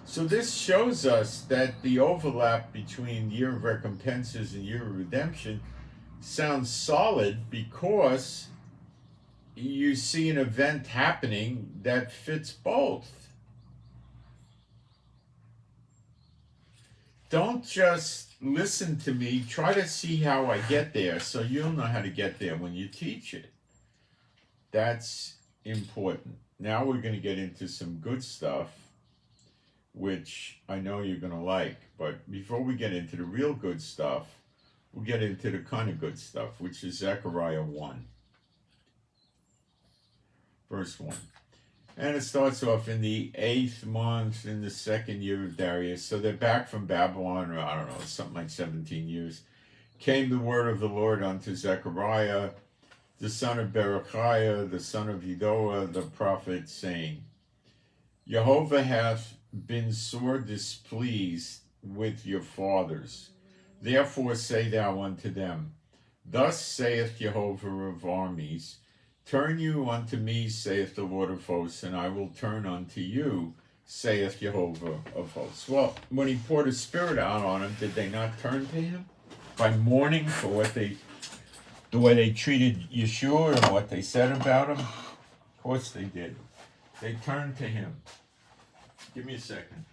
So this shows us that the overlap between Year of Recompenses and Year of Redemption sounds solid because you see an event happening that fits both. Don't just listen to me, try to see how I get there so you'll know how to get there when you teach it. That's important. Now we're going to get into some good stuff, which I know you're going to like. But before we get into the real good stuff, we'll get into the kind of good stuff, which is Zechariah 1. Verse 1. And it starts off in the 8th month in the 2nd year of Darius. So they're back from Babylon, or I don't know, something like 17 years. Came the word of the Lord unto Zechariah, the son of Berechiah, the son of Edoah, the prophet, saying, Jehovah hath been sore displeased with your fathers. Therefore say thou unto them, Thus saith Jehovah of armies, Turn you unto me, saith the Lord of hosts, and I will turn unto you, saith Jehovah of hosts. Well, when he poured his spirit out on them, did they not turn to him? By mourning for the way they treated Yeshua and what they said about him? Of course they did. They turned to him. Give me a second.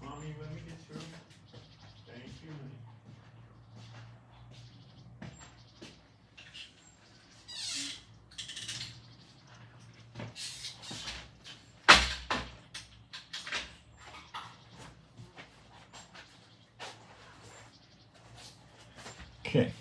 Mommy, let me get through. Thank you, honey. Okay.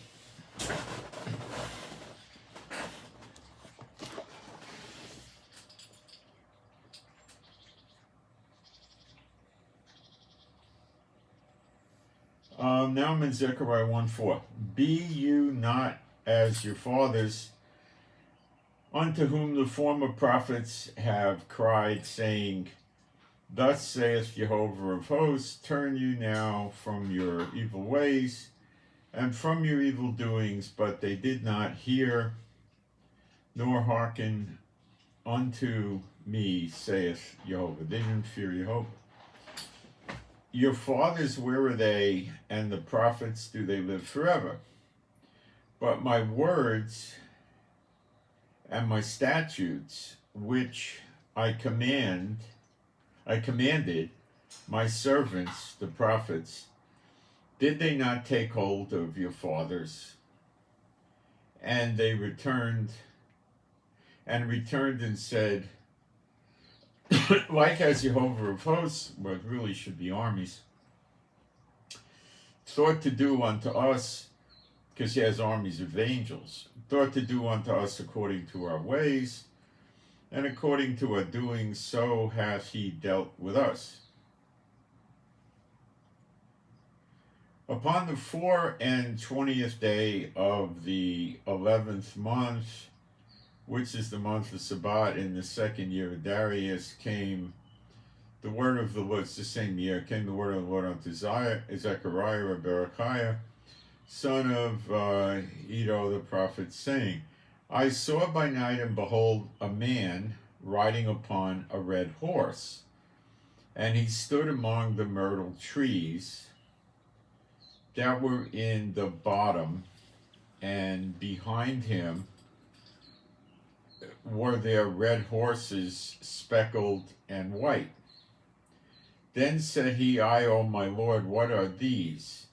Now I'm in Zechariah 1:4. Be you not as your fathers, unto whom the former prophets have cried, saying, Thus saith Jehovah of hosts, turn you now from your evil ways and from your evil doings, but they did not hear nor hearken unto me, saith Jehovah. They didn't fear Jehovah. Your fathers, where are they? And the prophets, do they live forever? But my words and my statutes, which I command I commanded my servants, the prophets, did they not take hold of your fathers? And they returned and said, like as Jehovah of hosts, well, it really should be armies, thought to do unto us, because he has armies of angels, thought to do unto us according to our ways, and according to our doings, so hath he dealt with us. Upon the 24th day of the 11th month, which is the month of Sabbat in the 2nd year of Darius, came the word of the Lord. It's the same year. Came the word of the Lord unto Zechariah or Berechiah, son of Iddo the prophet, saying, I saw by night, and behold, a man riding upon a red horse, and he stood among the myrtle trees that were in the bottom, and behind him were there red horses, speckled and white. Then said he, I, O my Lord, what are these?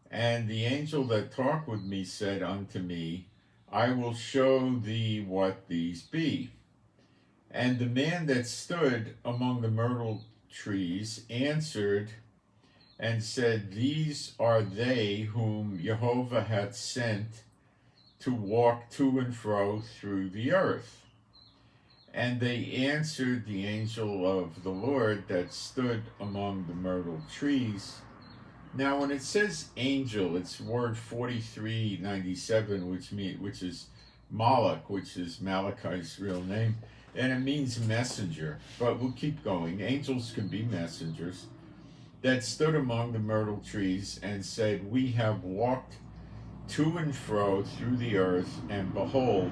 And the angel that talked with me said unto me, I will show thee what these be. And the man that stood among the myrtle trees answered and said, These are they whom Jehovah hath sent to walk to and fro through the earth. And they answered the angel of the Lord that stood among the myrtle trees. Now, when it says angel, it's word 4397, which is Malach, which is Malachi's real name, and it means messenger. But we'll keep going. Angels can be messengers. That stood among the myrtle trees and said, We have walked to and fro through the earth, and behold,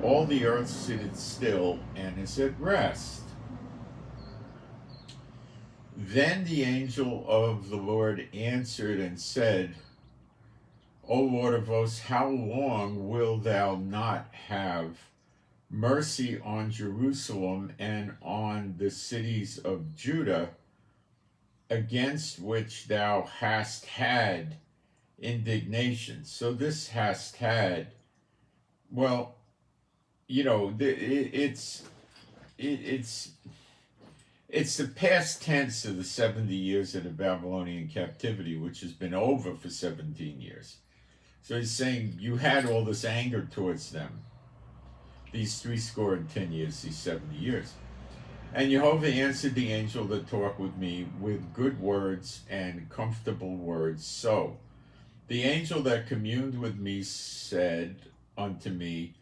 all the earth sitteth still and is at rest. Then the angel of the Lord answered and said, O Lord of hosts, how long wilt thou not have mercy on Jerusalem and on the cities of Judah, against which thou hast had indignation? So this hast had, well, you know, it's the past tense of the 70 years of the Babylonian captivity, which has been over for 17 years. So he's saying you had all this anger towards them, these 70 years, these 70 years. And Jehovah answered the angel that talked with me with good words and comfortable words. So the angel that communed with me said unto me,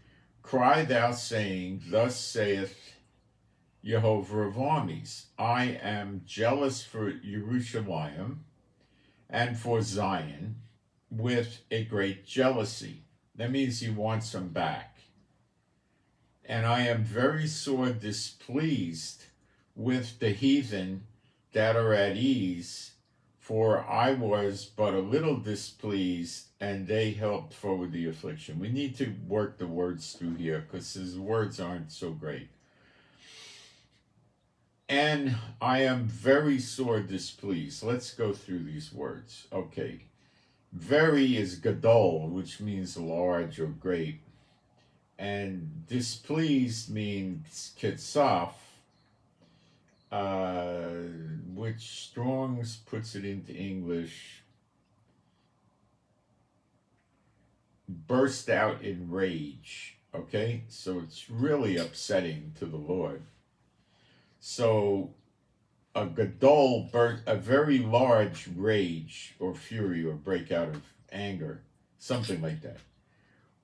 Cry thou, saying, Thus saith Jehovah of armies, I am jealous for Jerusalem and for Zion with a great jealousy. That means he wants them back. And I am very sore displeased with the heathen that are at ease, for I was but a little displeased, and they helped forward the affliction. We need to work the words through here, because his words aren't so great. And I am very sore displeased. Let's go through these words. Okay. Very is gadol, which means large or great. And displeased means kitsaf, which Strong's puts it into English, burst out in rage. Okay? So it's really upsetting to the Lord. So a gadol, a very large rage or fury or breakout of anger, something like that,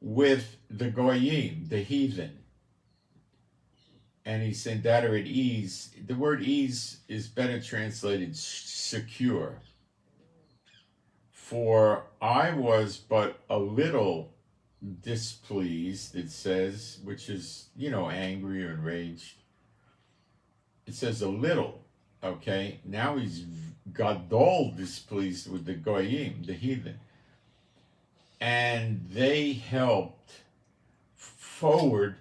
with the goyim, the heathen. And he said that are at ease. The word ease is better translated secure. For I was but a little displeased, it says, which is, angry or enraged. It says a little, okay? Now he's gadol displeased with the goyim, the heathen. And they helped forward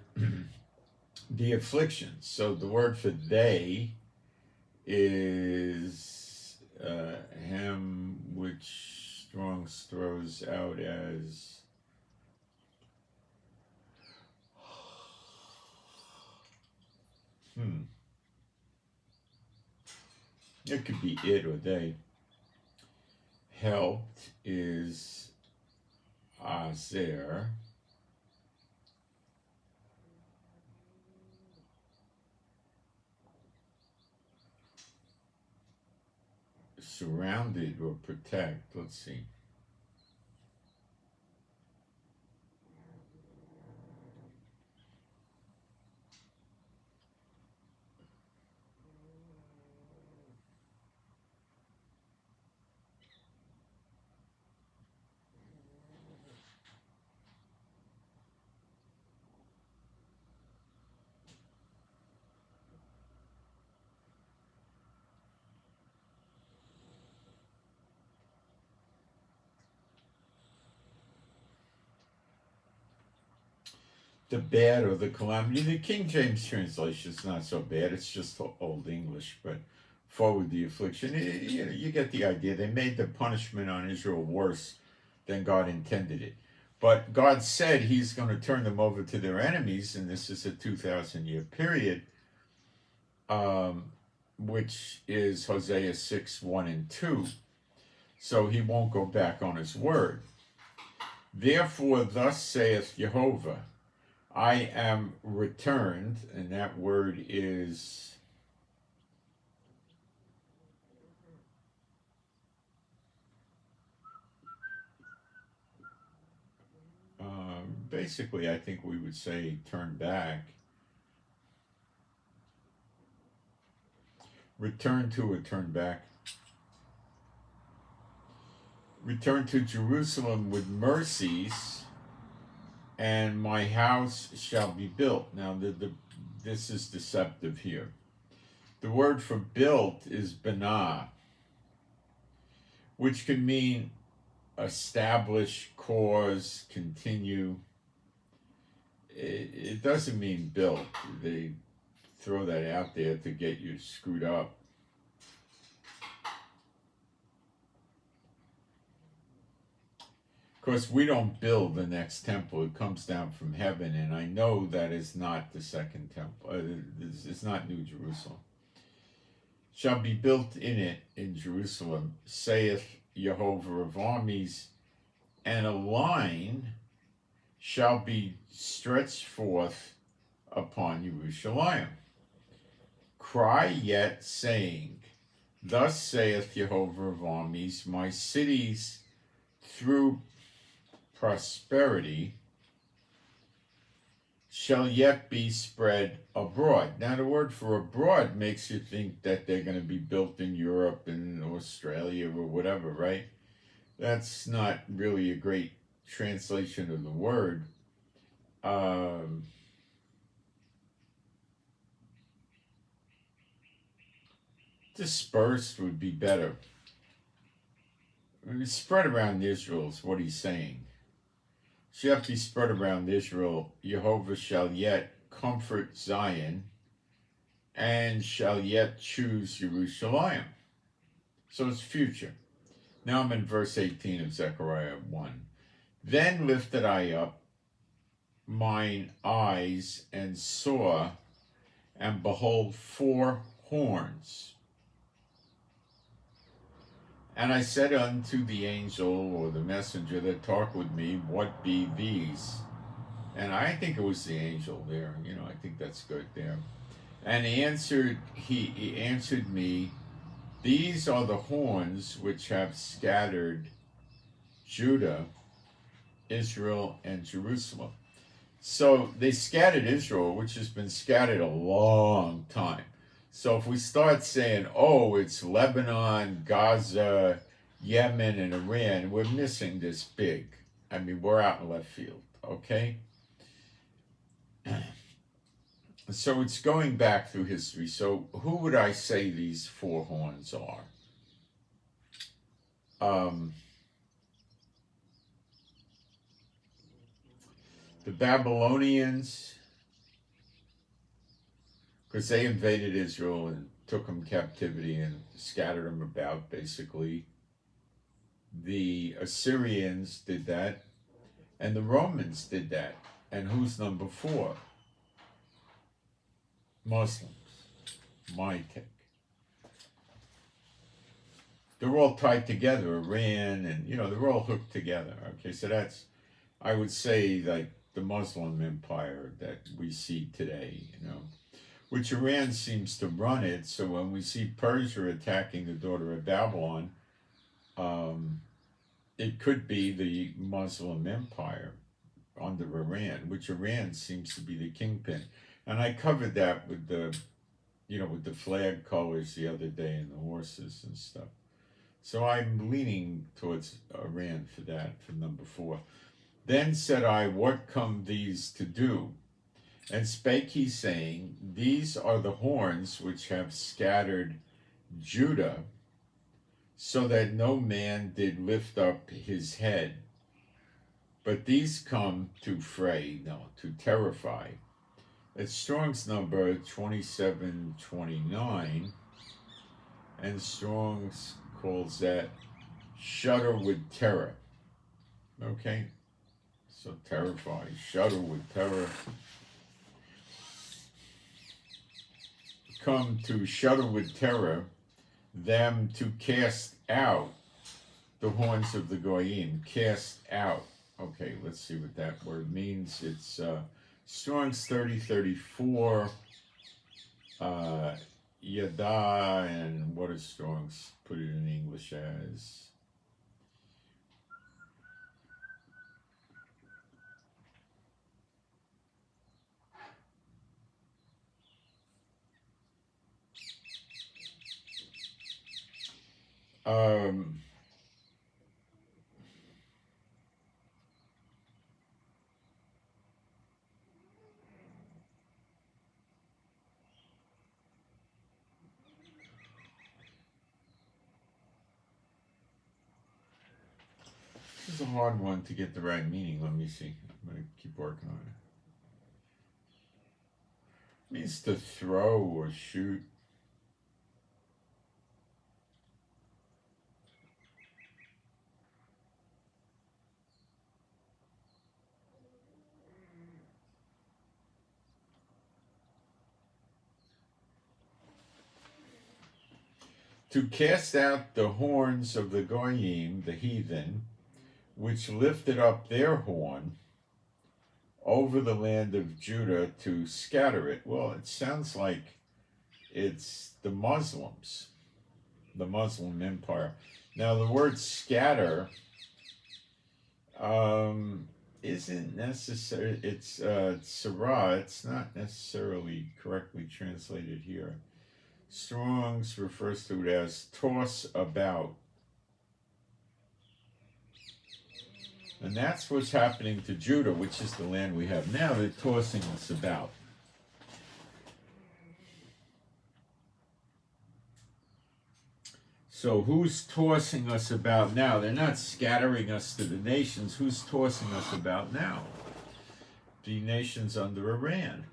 the affliction. So the word for they is him which Strong's throws out as it could be it or they. Helped is Azer. Surrounded or protect. Let's see. The bad or the calamity. The King James translation is not so bad. It's just Old English, but forward the affliction. You get the idea. They made the punishment on Israel worse than God intended it. But God said he's going to turn them over to their enemies, and this is a 2,000-year period, which is Hosea 6:1-2. So he won't go back on his word. Therefore, thus saith Jehovah, I am returned, and that word is basically, I think we would say turn back. Return to or turn back. Return to Jerusalem with mercies, and my house shall be built. Now, this is deceptive here. The word for built is banah, which can mean establish, cause, continue. It doesn't mean built. They throw that out there to get you screwed up. Of course, we don't build the next temple. It comes down from heaven, and I know that is not the second temple. It's not New Jerusalem. Shall be built in it, in Jerusalem, saith Jehovah of armies, and a line shall be stretched forth upon Jerusalem. Cry yet, saying, Thus saith Jehovah of armies, my cities through prosperity shall yet be spread abroad. Now, the word for abroad makes you think that they're going to be built in Europe and Australia or whatever, right? That's not really a great translation of the word. Dispersed would be better. Spread around Israel is what he's saying. Shall be spread around Israel. Jehovah shall yet comfort Zion, and shall yet choose Jerusalem. So it's future. Now I'm in verse 18 of Zechariah 1. Then lifted I up mine eyes, and saw, and behold, 4 horns. And I said unto the angel, or the messenger that talked with me, what be these? And I think it was the angel there. I think that's good there. And he answered me, these are the horns which have scattered Judah, Israel, and Jerusalem. So they scattered Israel, which has been scattered a long time. So if we start saying, it's Lebanon, Gaza, Yemen, and Iran, we're missing this big. I mean, we're out in left field, okay? So it's going back through history. So who would I say these 4 horns are? The Babylonians, because they invaded Israel in took them captivity and scattered them about, basically. The Assyrians did that, and the Romans did that. And who's number 4? Muslims. My take. They're all tied together, Iran, and they're all hooked together. Okay, so that's, I would say, like the Muslim empire that we see today, which Iran seems to run it. So when we see Persia attacking the daughter of Babylon, it could be the Muslim empire under Iran, which Iran seems to be the kingpin. And I covered that with the, with the flag colors the other day and the horses and stuff. So I'm leaning towards Iran for that, for number 4. Then said I, what come these to do? And spake he, saying, these are the horns which have scattered Judah, so that no man did lift up his head. But these come to to terrify. It's Strong's number 2729, and Strong's calls that shudder with terror. Okay? So terrify, shudder with terror. Come to shudder with terror, them to cast out the horns of the Goyim. Cast out. Okay, let's see what that word means. It's Strong's 3034, Yada, and what does Strong's put it in English as? This is a hard one to get the right meaning. Let me see. I'm going to keep working on it. It means to throw or shoot. To cast out the horns of the Goyim, the heathen, which lifted up their horn over the land of Judah to scatter it. Well, it sounds like it's the Muslims, the Muslim empire. Now, the word scatter isn't necessary. It's Sarah. It's not necessarily correctly translated here. Strong's refers to it as toss about. And that's what's happening to Judah, which is the land we have now. They're tossing us about. So who's tossing us about now? They're not scattering us to the nations. Who's tossing us about now? The nations under Iran.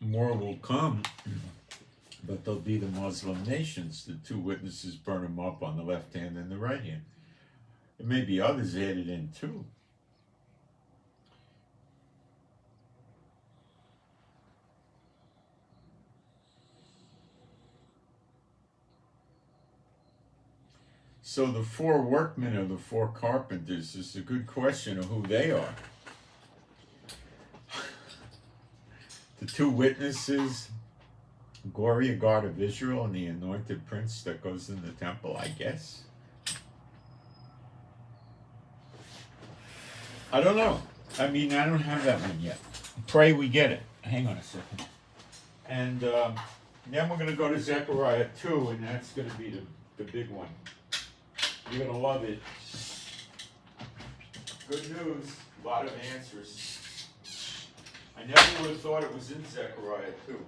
More will come, but they'll be the Muslim nations. The 2 witnesses burn them up on the left hand and the right hand. There may be others added in too. So the 4 workmen or the 4 carpenters is a good question of who they are. The 2 witnesses, Gloria, God of Israel, and the anointed prince that goes in the temple, I guess. I don't know. I mean, I don't have that one yet. Pray we get it. Hang on a second. And then we're going to go to Zechariah 2, and that's going to be the big one. You're going to love it. Good news. A lot of answers. I never would have thought it was in Zechariah 2.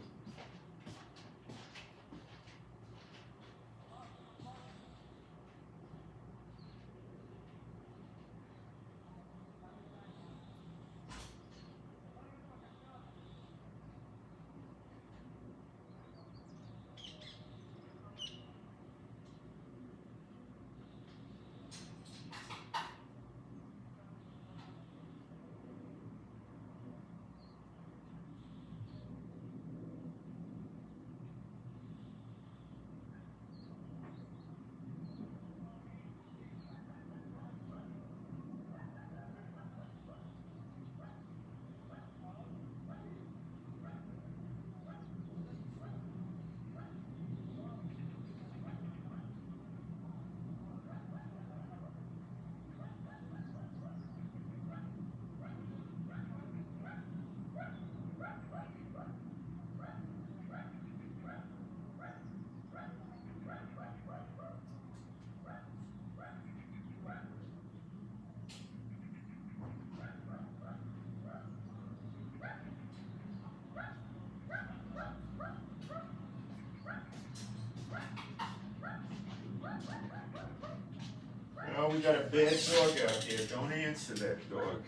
Oh, we got a bad dog out here. Don't answer that dog.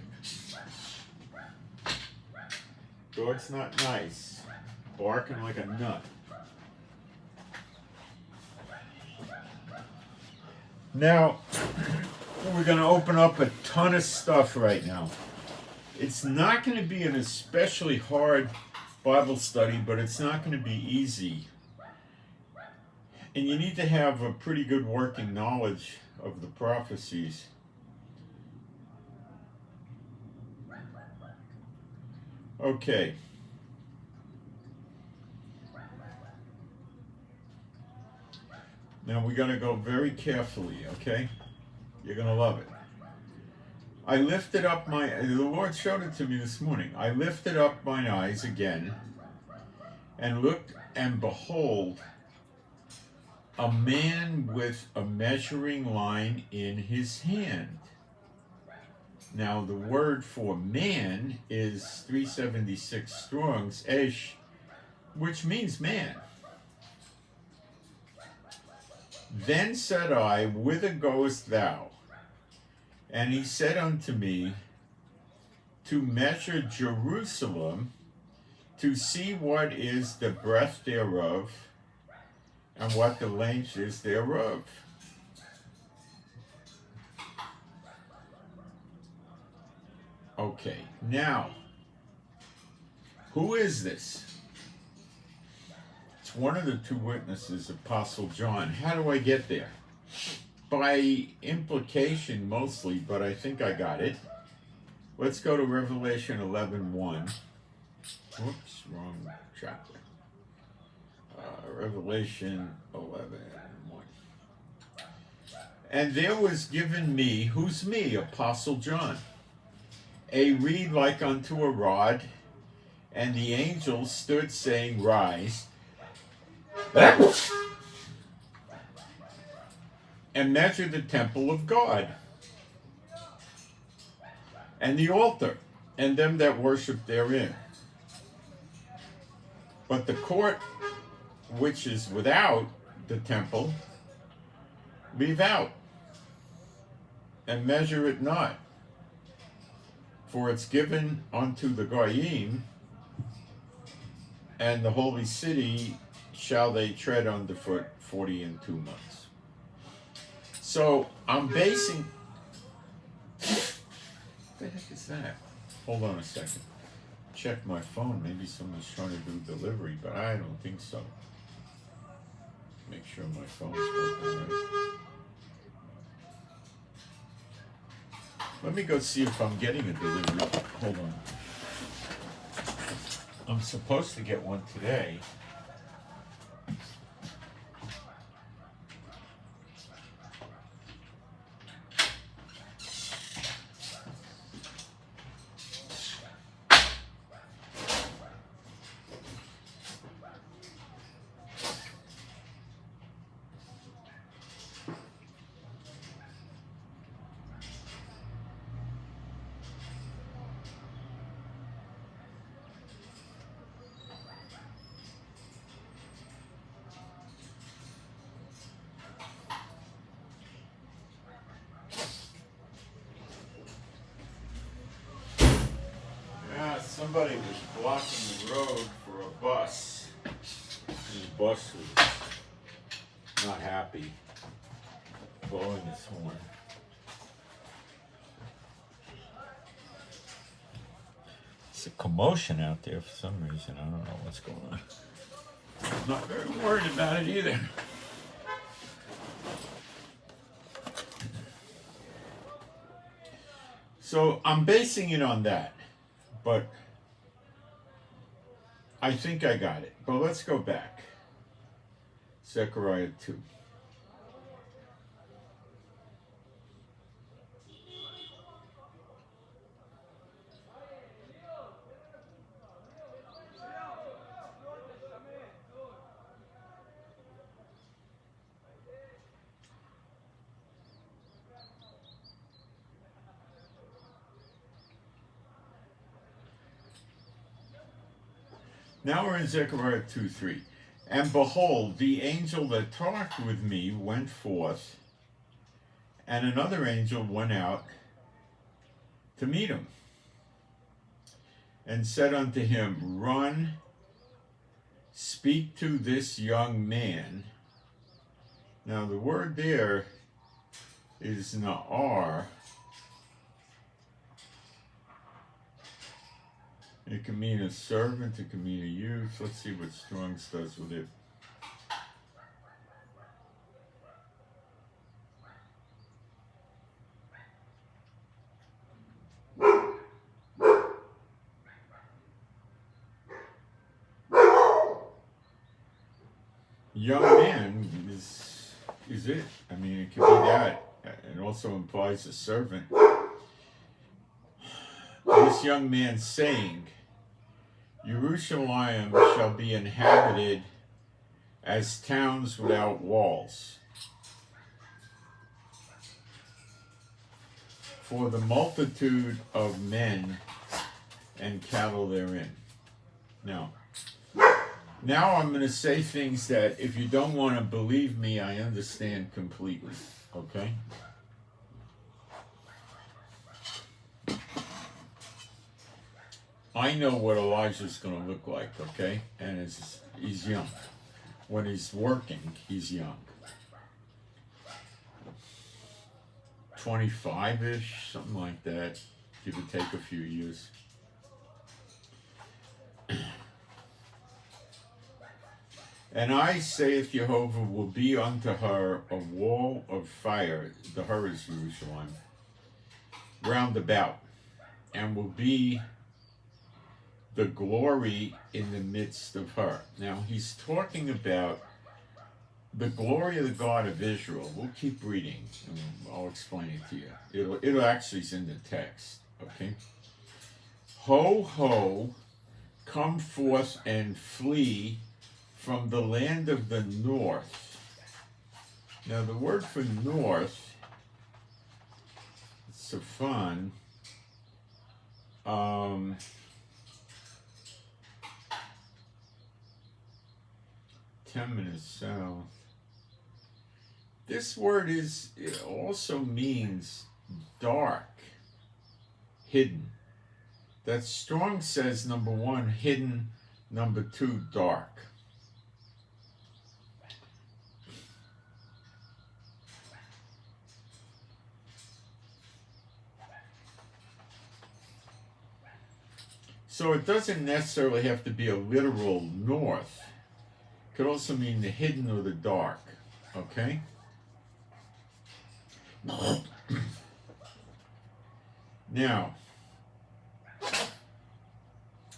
Dog's not nice. Barking like a nut. Now, we're going to open up a ton of stuff right now. It's not going to be an especially hard Bible study, but it's not going to be easy. And you need to have a pretty good working knowledge of the prophecies. Okay. Now we're going to go very carefully, okay? You're going to love it. I lifted up the Lord showed it to me this morning. I lifted up mine eyes again and looked, and behold, a man with a measuring line in his hand. Now the word for man is 376 Strong's, esh, which means man. Then said I, whither goest thou? And he said unto me, to measure Jerusalem, to see what is the breadth thereof, and what the length is thereof. Okay, now, who is this? It's one of the two witnesses, Apostle John. How do I get there? By implication mostly, but I think I got it. Let's go to Revelation 11:1. Whoops, wrong chapter. Revelation 11:1. And there was given me, who's me? Apostle John. A reed like unto a rod, and the angel stood saying, rise, and measure the temple of God, and the altar, and them that worship therein. But the court which is without the temple, leave out, and measure it not. For it's given unto the Goyim, and the holy city shall they tread underfoot 42 months. So I'm basing. What the heck is that? Hold on a second. Check my phone. Maybe someone's trying to do delivery, but I don't think so. Make sure my phone's working right. Let me go see if I'm getting a delivery. Hold on. I'm supposed to get one today. Somebody was blocking the road for a bus. And the bus was not happy, blowing its horn. It's a commotion out there for some reason. I don't know what's going on. I'm not very worried about it either. So I'm basing it on that, but I think I got it. But let's go back. Zechariah 2. Now we're in Zechariah 2:3. And behold, the angel that talked with me went forth, And another angel went out to meet him, and said unto him, Run, speak to this young man. Now the word there is na'ar. It can mean a servant, it can mean a youth. Let's see what Strong's does with it. Young man is it. I mean, it could be that. It also implies a servant. This young man saying, Jerusalem shall be inhabited as towns without walls, for the multitude of men and cattle therein. Now I'm going to say things that if you don't want to believe me, I understand completely, okay? I know what Elijah's going to look like, okay? And he's young. When he's working, he's young. 25-ish, something like that. Give or take a few years. And I, saith Jehovah, will be unto her a wall of fire, the her is Jerusalem, round about, and will be the glory in the midst of her. Now, he's talking about the glory of the God of Israel. We'll keep reading, and I'll explain it to you. It'll actually is in the text, okay? Ho, ho, come forth and flee from the land of the north. Now, the word for north, Safan, 10 minutes south. This word it also means dark, hidden. That Strong says, number one, hidden, number two, dark. So it doesn't necessarily have to be a literal north. It could also mean the hidden or the dark, okay? Now,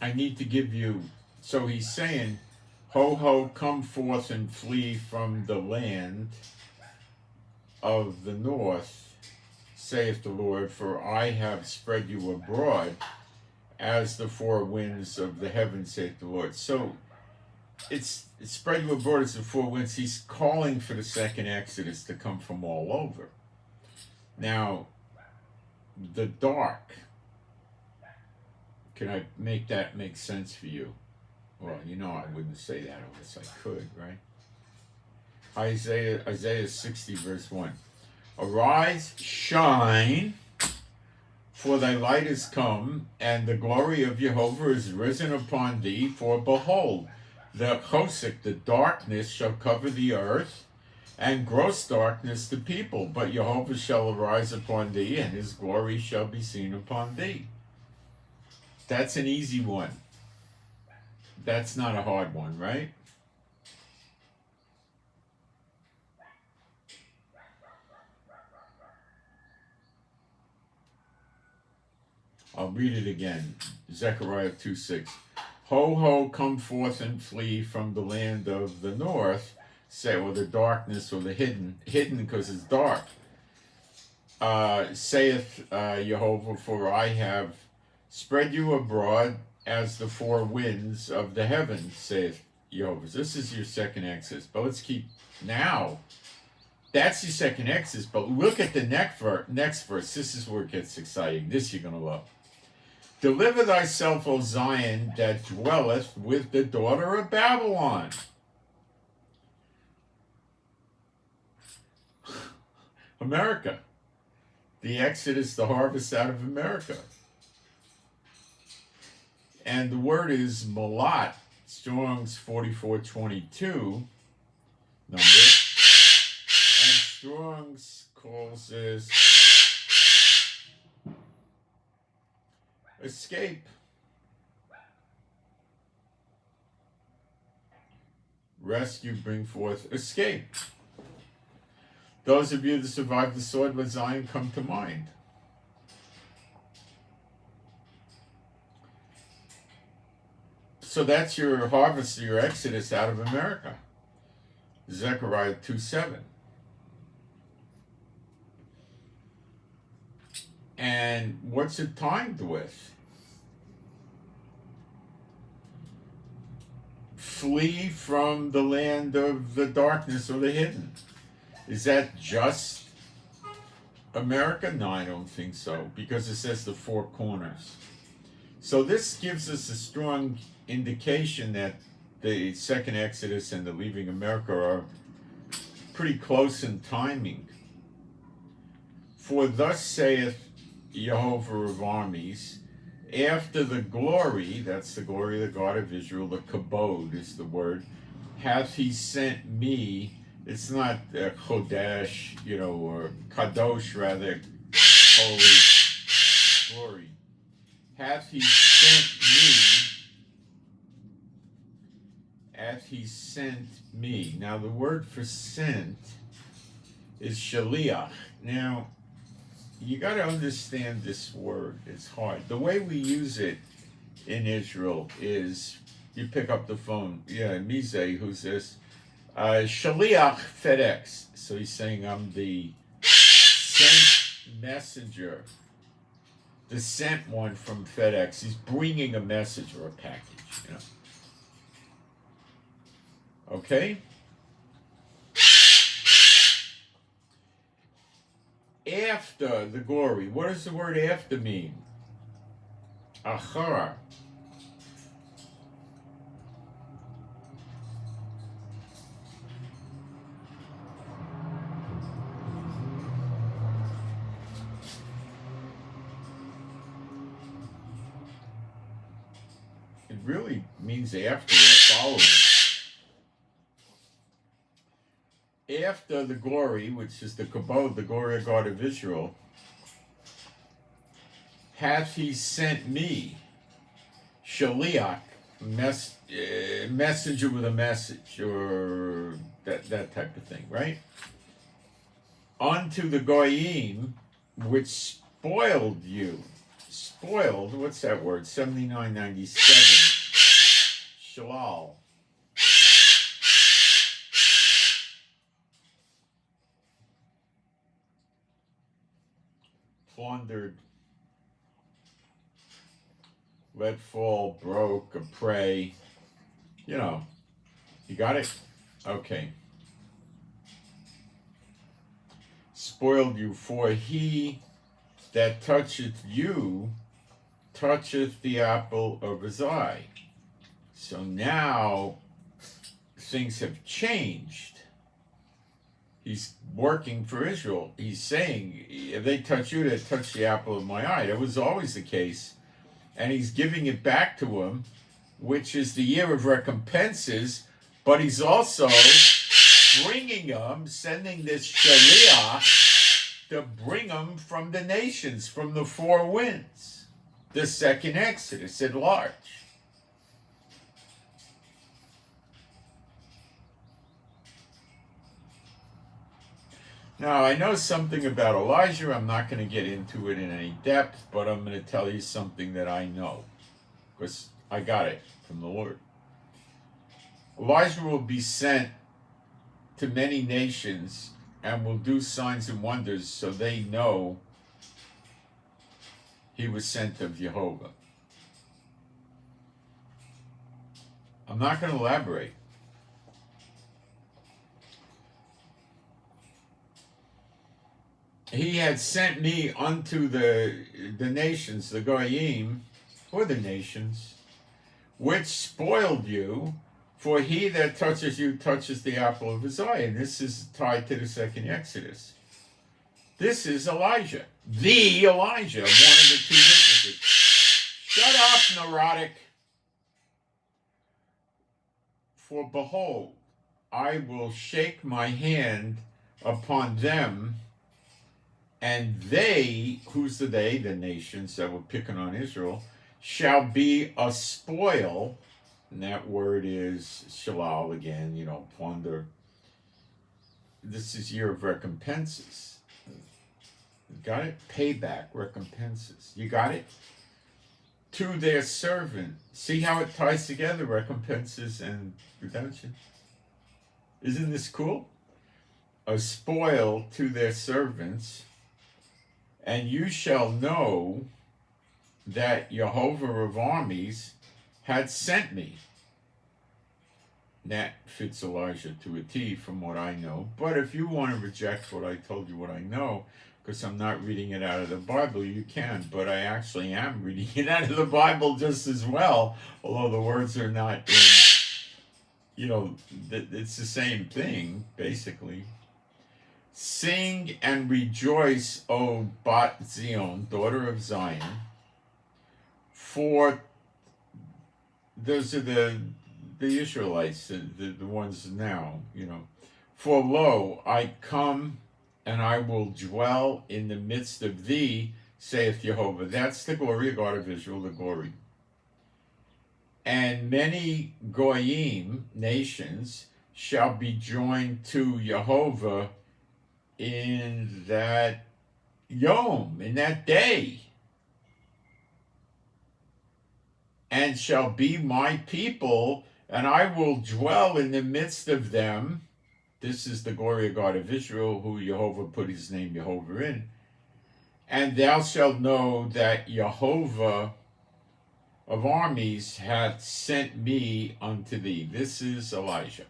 I need to give you, so he's saying, ho, ho, come forth and flee from the land of the north, saith the Lord, for I have spread you abroad as the four winds of the heavens, saith the Lord. So it's spread you abroad as the four winds. He's calling for the second Exodus to come from all over. Now, the dark, can I make that make sense for you? Well, you know I wouldn't say that unless I could, right? Isaiah 60 verse 1. Arise, shine, for thy light is come, and the glory of Jehovah is risen upon thee. For behold, the chosek, the darkness, shall cover the earth, and gross darkness the people. But Jehovah shall arise upon thee, and his glory shall be seen upon thee. That's an easy one. That's not a hard one, right? I'll read it again. Zechariah 2:6. Ho, ho, come forth and flee from the land of the north, say, or the darkness, or the hidden because it's dark. Saith Jehovah, for I have spread you abroad as the four winds of the heavens, saith Jehovah. This is your second Exodus. But let's keep now. That's your second Exodus. But look at the next verse. This is where it gets exciting. This you're going to love. Deliver thyself, O Zion, that dwelleth with the daughter of Babylon. America. the exodus, the harvest out of America. And the word is malat, Strong's 4422 number. And Strong's calls this escape. Rescue, bring forth, escape. Those of you that survived the sword with Zion come to mind. So that's your harvest, your exodus out of America. Zechariah 2:7. And what's it timed with? Flee from the land of the darkness or the hidden. Is that just America? No, I don't think so, because it says the four corners. So this gives us a strong indication that the second Exodus and the leaving America are pretty close in timing. For thus saith Jehovah of armies, after the glory, that's the glory of the God of Israel, the kabod is the word, hath he sent me. It's not Chodesh, or Kadosh rather, holy glory. Hath he sent me. Now the word for sent is shaliach. Now, you got to understand this word. It's hard. The way we use it in Israel is you pick up the phone. Yeah, Mize, who's this? Shaliach FedEx. So he's saying I'm the sent messenger. The sent one from FedEx. He's bringing a message or a package, Okay? After the glory. What does the word after mean? Achar. It really means after or following. After the glory, which is the kabod, the glory of God of Israel, hath he sent me, shaliach, messenger with a message, or that type of thing, right? Unto the goyim, which spoiled you. Spoiled, what's that word? 7997. Shalal. Plundered, let fall, broke, a prey. You got it? Okay. Spoiled you, for he that toucheth you toucheth the apple of his eye. So now things have changed. He's working for Israel. He's saying, if they touch you, they touch the apple of my eye. That was always the case. And he's giving it back to him, which is the year of recompenses, but he's also bringing them, sending this shaliach to bring them from the nations, from the four winds. The second Exodus at large. Now, I know something about Elijah. I'm not going to get into it in any depth, but I'm going to tell you something that I know, because I got it from the Lord. Elijah will be sent to many nations and will do signs and wonders so they know he was sent of Jehovah. I'm not going to elaborate. He had sent me unto the nations, the goyim, or the nations, which spoiled you, for he that touches you touches the apple of his eye. And this is tied to the second Exodus. This is Elijah, the Elijah, one of the two witnesses. Shut up, neurotic. For behold, I will shake my hand upon them, and they, who's the they? The nations that were picking on Israel, shall be a spoil. And that word is shalal again, plunder. This is year of recompenses. Got it? Payback, recompenses. You got it? To their servant. See how it ties together, recompenses and redemption? Isn't this cool? A spoil to their servants, and you shall know that Jehovah of armies had sent me. That fits Elijah to a T from what I know. But if you want to reject what I told you, what I know, because I'm not reading it out of the Bible, you can. But I actually am reading it out of the Bible just as well, although the words are not in, it's the same thing, basically. Sing and rejoice, O Bat Zion, daughter of Zion, for those are the Israelites, the ones now, For lo, I come and I will dwell in the midst of thee, saith Jehovah. That's the glory of God of Israel, the glory. And many goyim, nations, shall be joined to Jehovah in that yom, in that day, and shall be my people, and I will dwell in the midst of them. This is the glory of God of Israel, who Jehovah put his name Jehovah in. And thou shalt know that Jehovah of armies hath sent me unto thee. This is Elijah.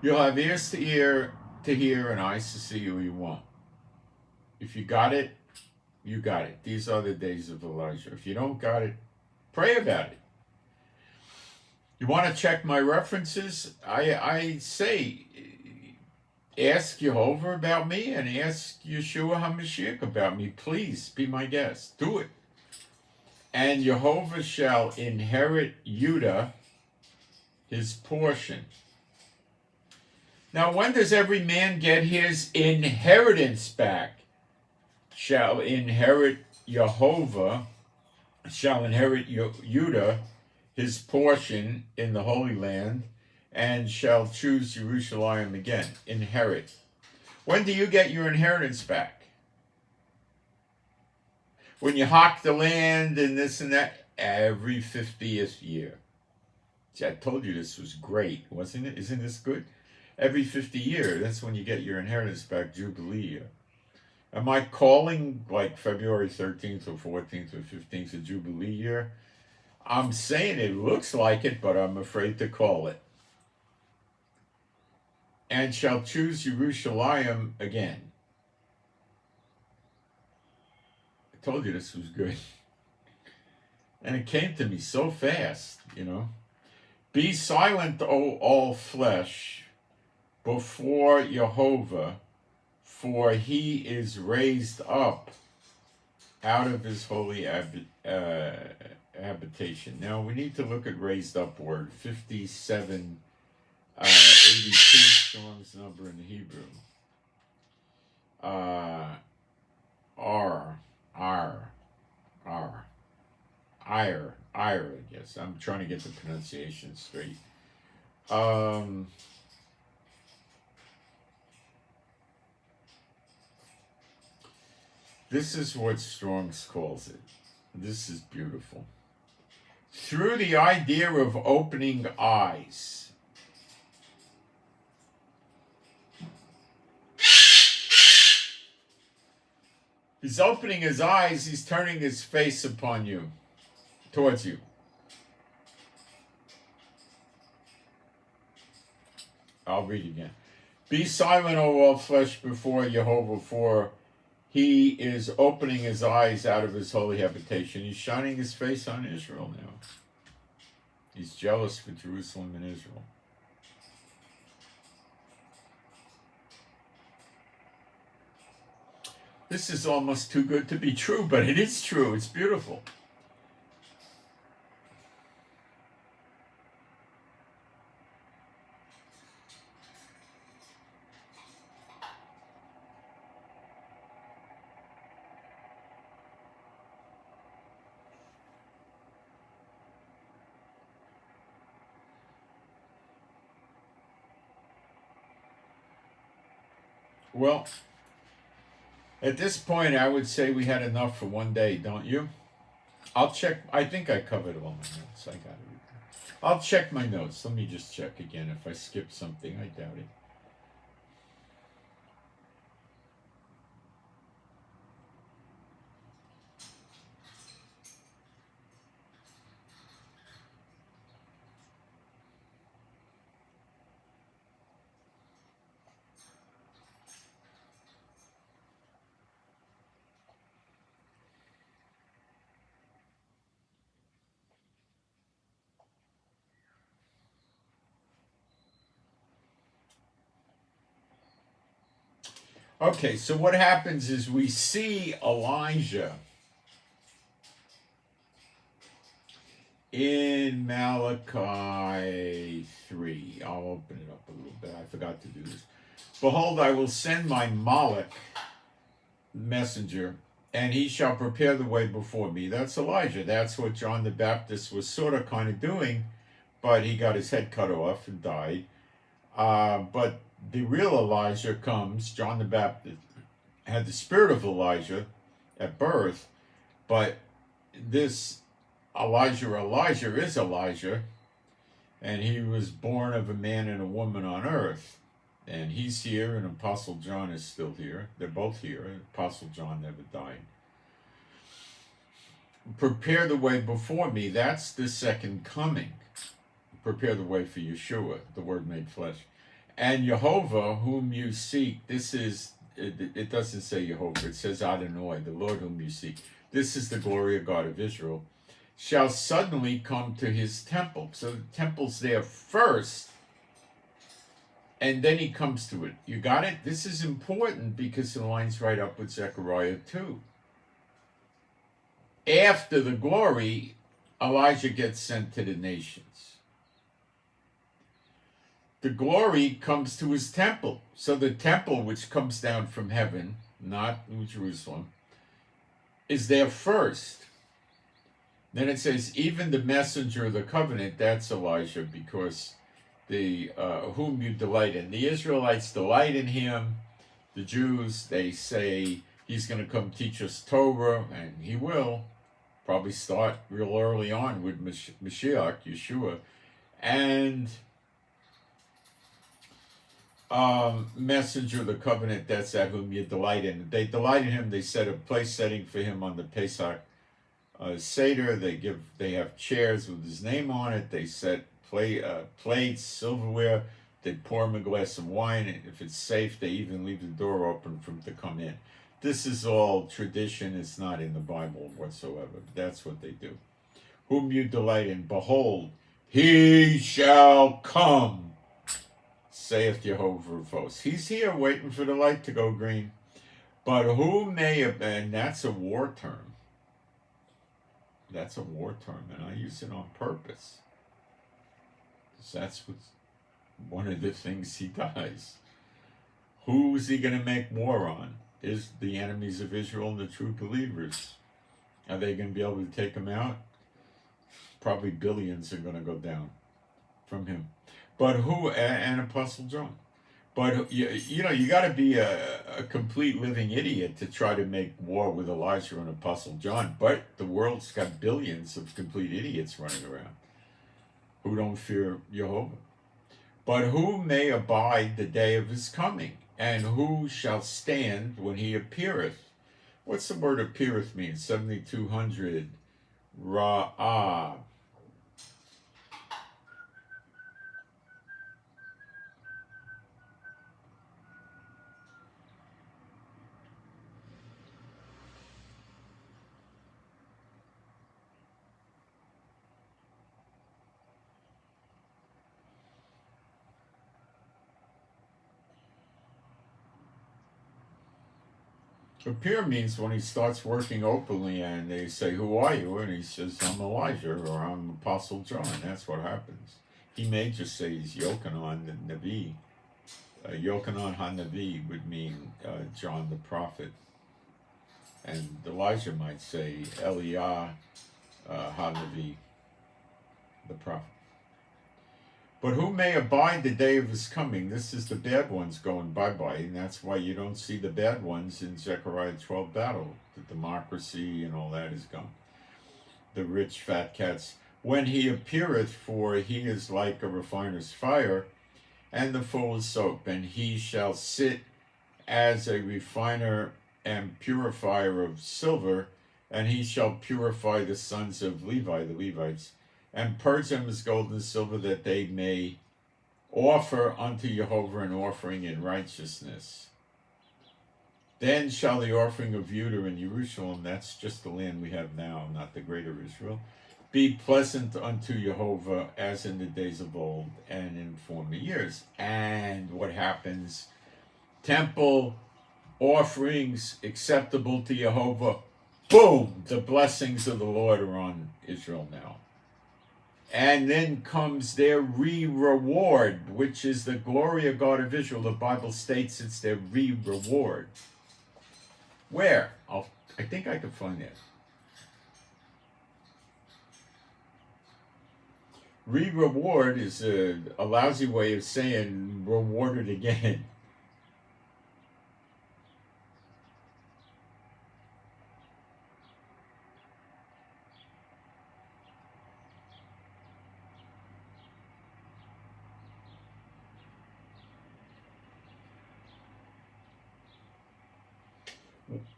You'll have ears to hear, and eyes to see who you want. If you got it, you got it. These are the days of Elijah. If you don't got it, pray about it. You want to check my references? I say, ask Jehovah about me and ask Yeshua HaMashiach about me. Please be my guest. Do it. And Jehovah shall inherit Judah, his portion. Now, when does every man get his inheritance back? Shall inherit Jehovah, shall inherit Judah, his portion in the Holy Land, and shall choose Jerusalem again. Inherit. When do you get your inheritance back? When you hawk the land and this and that? Every 50th year. See, I told you this was great, wasn't it? Isn't this good? Every 50 years, that's when you get your inheritance back, Jubilee year. Am I calling like February 13th or 14th or 15th of Jubilee year? I'm saying it looks like it, but I'm afraid to call it. And shall choose Jerusalem again. I told you this was good. And it came to me so fast, Be silent, O all flesh, before Jehovah, for he is raised up out of his holy habitation. Now, we need to look at raised up word, 5782, Strong's number in the Hebrew. I guess. I'm trying to get the pronunciation straight. This is what Strong's calls it. This is beautiful. Through the idea of opening eyes. He's opening his eyes, he's turning his face upon you, towards you. I'll read again. Be silent, O all flesh, before Jehovah, for he is opening his eyes out of his holy habitation. He's shining his face on Israel now. He's jealous for Jerusalem and Israel. This is almost too good to be true, but it is true. It's beautiful. Well, at this point, I would say we had enough for one day, don't you? I'll check. I think I covered all my notes. I got it. I'll check my notes. Let me just check again. If I skipped something, I doubt it. Okay, so what happens is we see Elijah in Malachi 3. I'll open it up a little bit. I forgot to do this. Behold, I will send my Malach messenger, and he shall prepare the way before me. That's Elijah. That's what John the Baptist was sort of kind of doing, but he got his head cut off and died. But the real Elijah comes. John the Baptist had the spirit of Elijah at birth, but this Elijah is Elijah, and he was born of a man and a woman on earth. And he's here, and Apostle John is still here. They're both here. Apostle John never died. Prepare the way before me. That's the second coming. Prepare the way for Yeshua, the Word made flesh. And Jehovah, whom you seek, this is, it doesn't say Jehovah, it says Adonai, the Lord whom you seek. This is the glory of God of Israel, shall suddenly come to his temple. So the temple's there first, and then he comes to it. You got it? This is important because it lines right up with Zechariah 2. After the glory, Elijah gets sent to the nations. The glory comes to his temple. So the temple, which comes down from heaven, not New Jerusalem, is there first. Then it says, even the messenger of the covenant, that's Elijah, because the whom you delight in. The Israelites delight in him. The Jews, they say he's going to come teach us Torah, and he will. Probably start real early on with Mashiach, Yeshua. And messenger of the covenant, that's that whom you delight in. They delight in him. They set a place setting for him on the Pesach Seder. They have chairs with his name on it. They set plates, silverware. They pour him a glass of wine. And if it's safe, they even leave the door open for him to come in. This is all tradition. It's not in the Bible whatsoever. But that's what they do. Whom you delight in, behold, he shall come, saith Jehovah of hosts. He's here waiting for the light to go green. But who may have been, that's a war term. That's a war term, and I use it on purpose. Because that's one of the things he does. Who's he going to make war on? Is the enemies of Israel and the true believers. Are they going to be able to take him out? Probably billions are going to go down from him. But who, and Apostle John. But, you know, you got to be a complete living idiot to try to make war with Elijah and Apostle John. But the world's got billions of complete idiots running around who don't fear Jehovah. But who may abide the day of his coming? And who shall stand when he appeareth? What's the word appeareth mean? 7200 Ra'ah. Appear means when he starts working openly and they say, "Who are you?" And he says, "I'm Elijah," or "I'm Apostle John." That's what happens. He may just say he's Yochanan the Navi. Yochanan HaNavi would mean John the prophet. And Elijah might say Eliah HaNavi, the prophet. But who may abide the day of his coming? This is the bad ones going bye-bye, and that's why you don't see the bad ones in Zechariah 12 battle. The democracy and all that is gone. The rich fat cats. When he appeareth, for he is like a refiner's fire, and the full soap, and he shall sit as a refiner and purifier of silver, and he shall purify the sons of Levi, the Levites, and purge them as gold and silver, that they may offer unto Jehovah an offering in righteousness. Then shall the offering of Judah in Jerusalem, that's just the land we have now, not the greater Israel, be pleasant unto Jehovah as in the days of old and in former years. And what happens? Temple offerings acceptable to Jehovah. Boom! The blessings of the Lord are on Israel now. And then comes their reward, which is the glory of God of Israel. The Bible states it's their reward. Where? I think I could find that. Reward is a lousy way of saying rewarded again.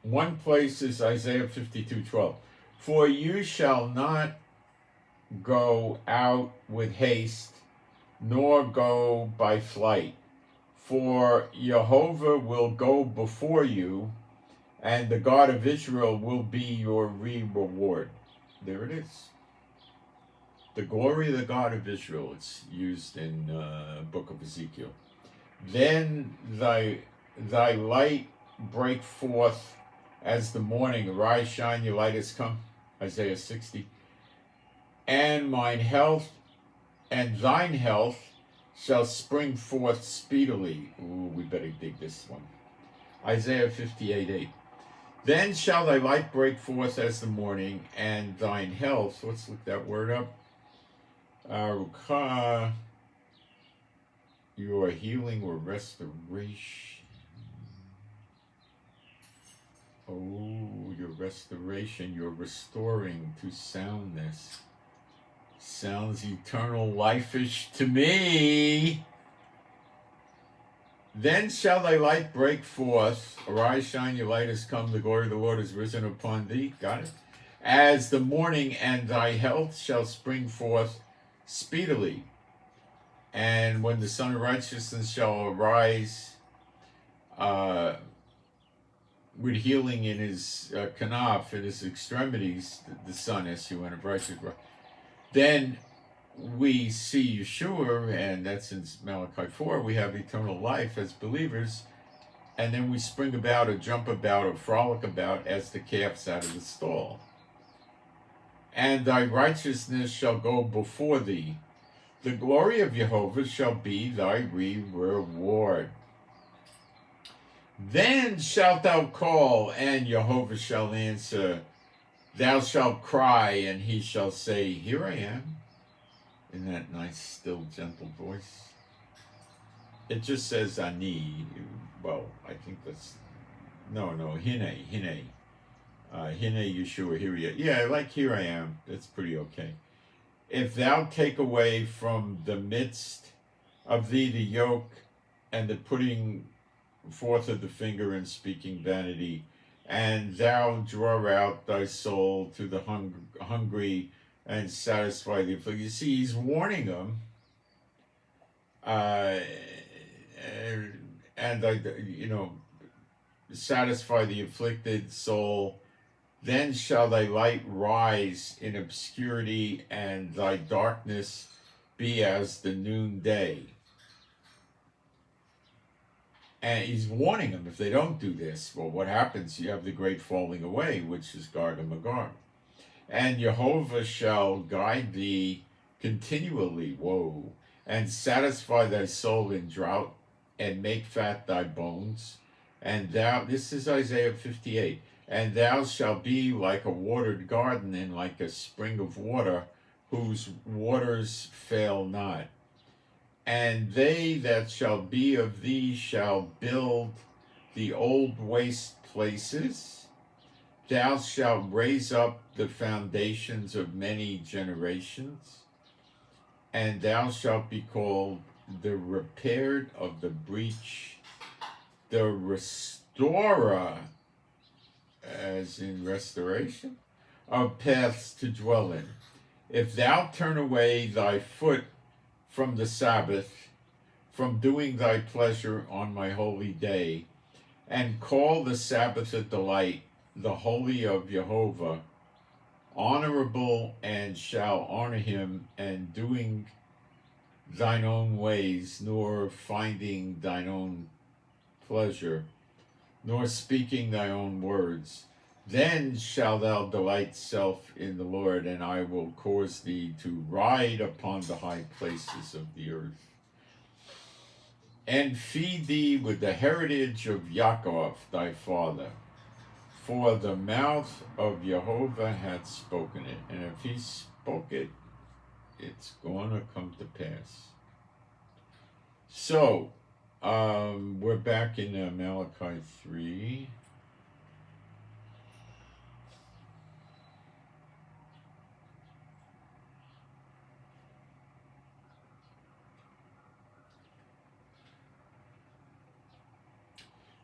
One place is Isaiah 52:12. For you shall not go out with haste, nor go by flight. For Jehovah will go before you, and the God of Israel will be your reward. There it is. The glory of the God of Israel. It's used in the book of Ezekiel. Then thy light break forth as the morning. Arise, shine, your light has come. Isaiah 60. And mine health and thine health shall spring forth speedily. Ooh, we better dig this one. Isaiah 58:8. Then shall thy light break forth as the morning, and thine health, let's look that word up. Your healing or restoration. Oh, your restoration, your restoring to soundness. Sounds eternal life-ish to me. Then shall thy light break forth. Arise, shine, your light has come. The glory of the Lord is risen upon thee. Got it? As the morning, and thy health shall spring forth speedily. And when the Son of Righteousness shall arise with healing in his kanaf, in his extremities, the Son, S-U-N, of righteousness, then we see Yeshua, and that's in Malachi 4, we have eternal life as believers, and then we spring about or jump about or frolic about as the calves out of the stall. And thy righteousness shall go before thee. The glory of Jehovah shall be thy reward. Then shalt thou call, and Jehovah shall answer. Thou shalt cry, and he shall say, Here I am. In that nice, still, gentle voice. It just says Ani. Well, I think that's... No, Hine. Hine Yeshua, here he is. Yeah, like here I am. That's pretty okay. If thou take away from the midst of thee the yoke and the putting forth of the finger and speaking vanity, and thou draw out thy soul to the hungry and satisfy the afflicted. You see, he's warning them, satisfy the afflicted soul. Then shall thy light rise in obscurity, and thy darkness be as the noonday. And he's warning them, if they don't do this, well, what happens? You have the great falling away, which is Gog and Magog. And Jehovah shall guide thee continually, woe, and satisfy thy soul in drought, and make fat thy bones. And thou, this is Isaiah 58, and thou shalt be like a watered garden, and like a spring of water, whose waters fail not. And they that shall be of thee shall build the old waste places. Thou shalt raise up the foundations of many generations, and thou shalt be called the repaired of the breach, the restorer, as in restoration, of paths to dwell in. If thou turn away thy foot from the Sabbath, from doing thy pleasure on my holy day, and call the Sabbath a delight, the holy of Jehovah, honorable, and shall honor him, and doing thine own ways, nor finding thine own pleasure, nor speaking thy own words, then shalt thou delight self in the Lord, and I will cause thee to ride upon the high places of the earth, and feed thee with the heritage of Yaakov thy father. For the mouth of Jehovah hath spoken it, and if he spoke it, it's going to come to pass. So, we're back in Malachi 3.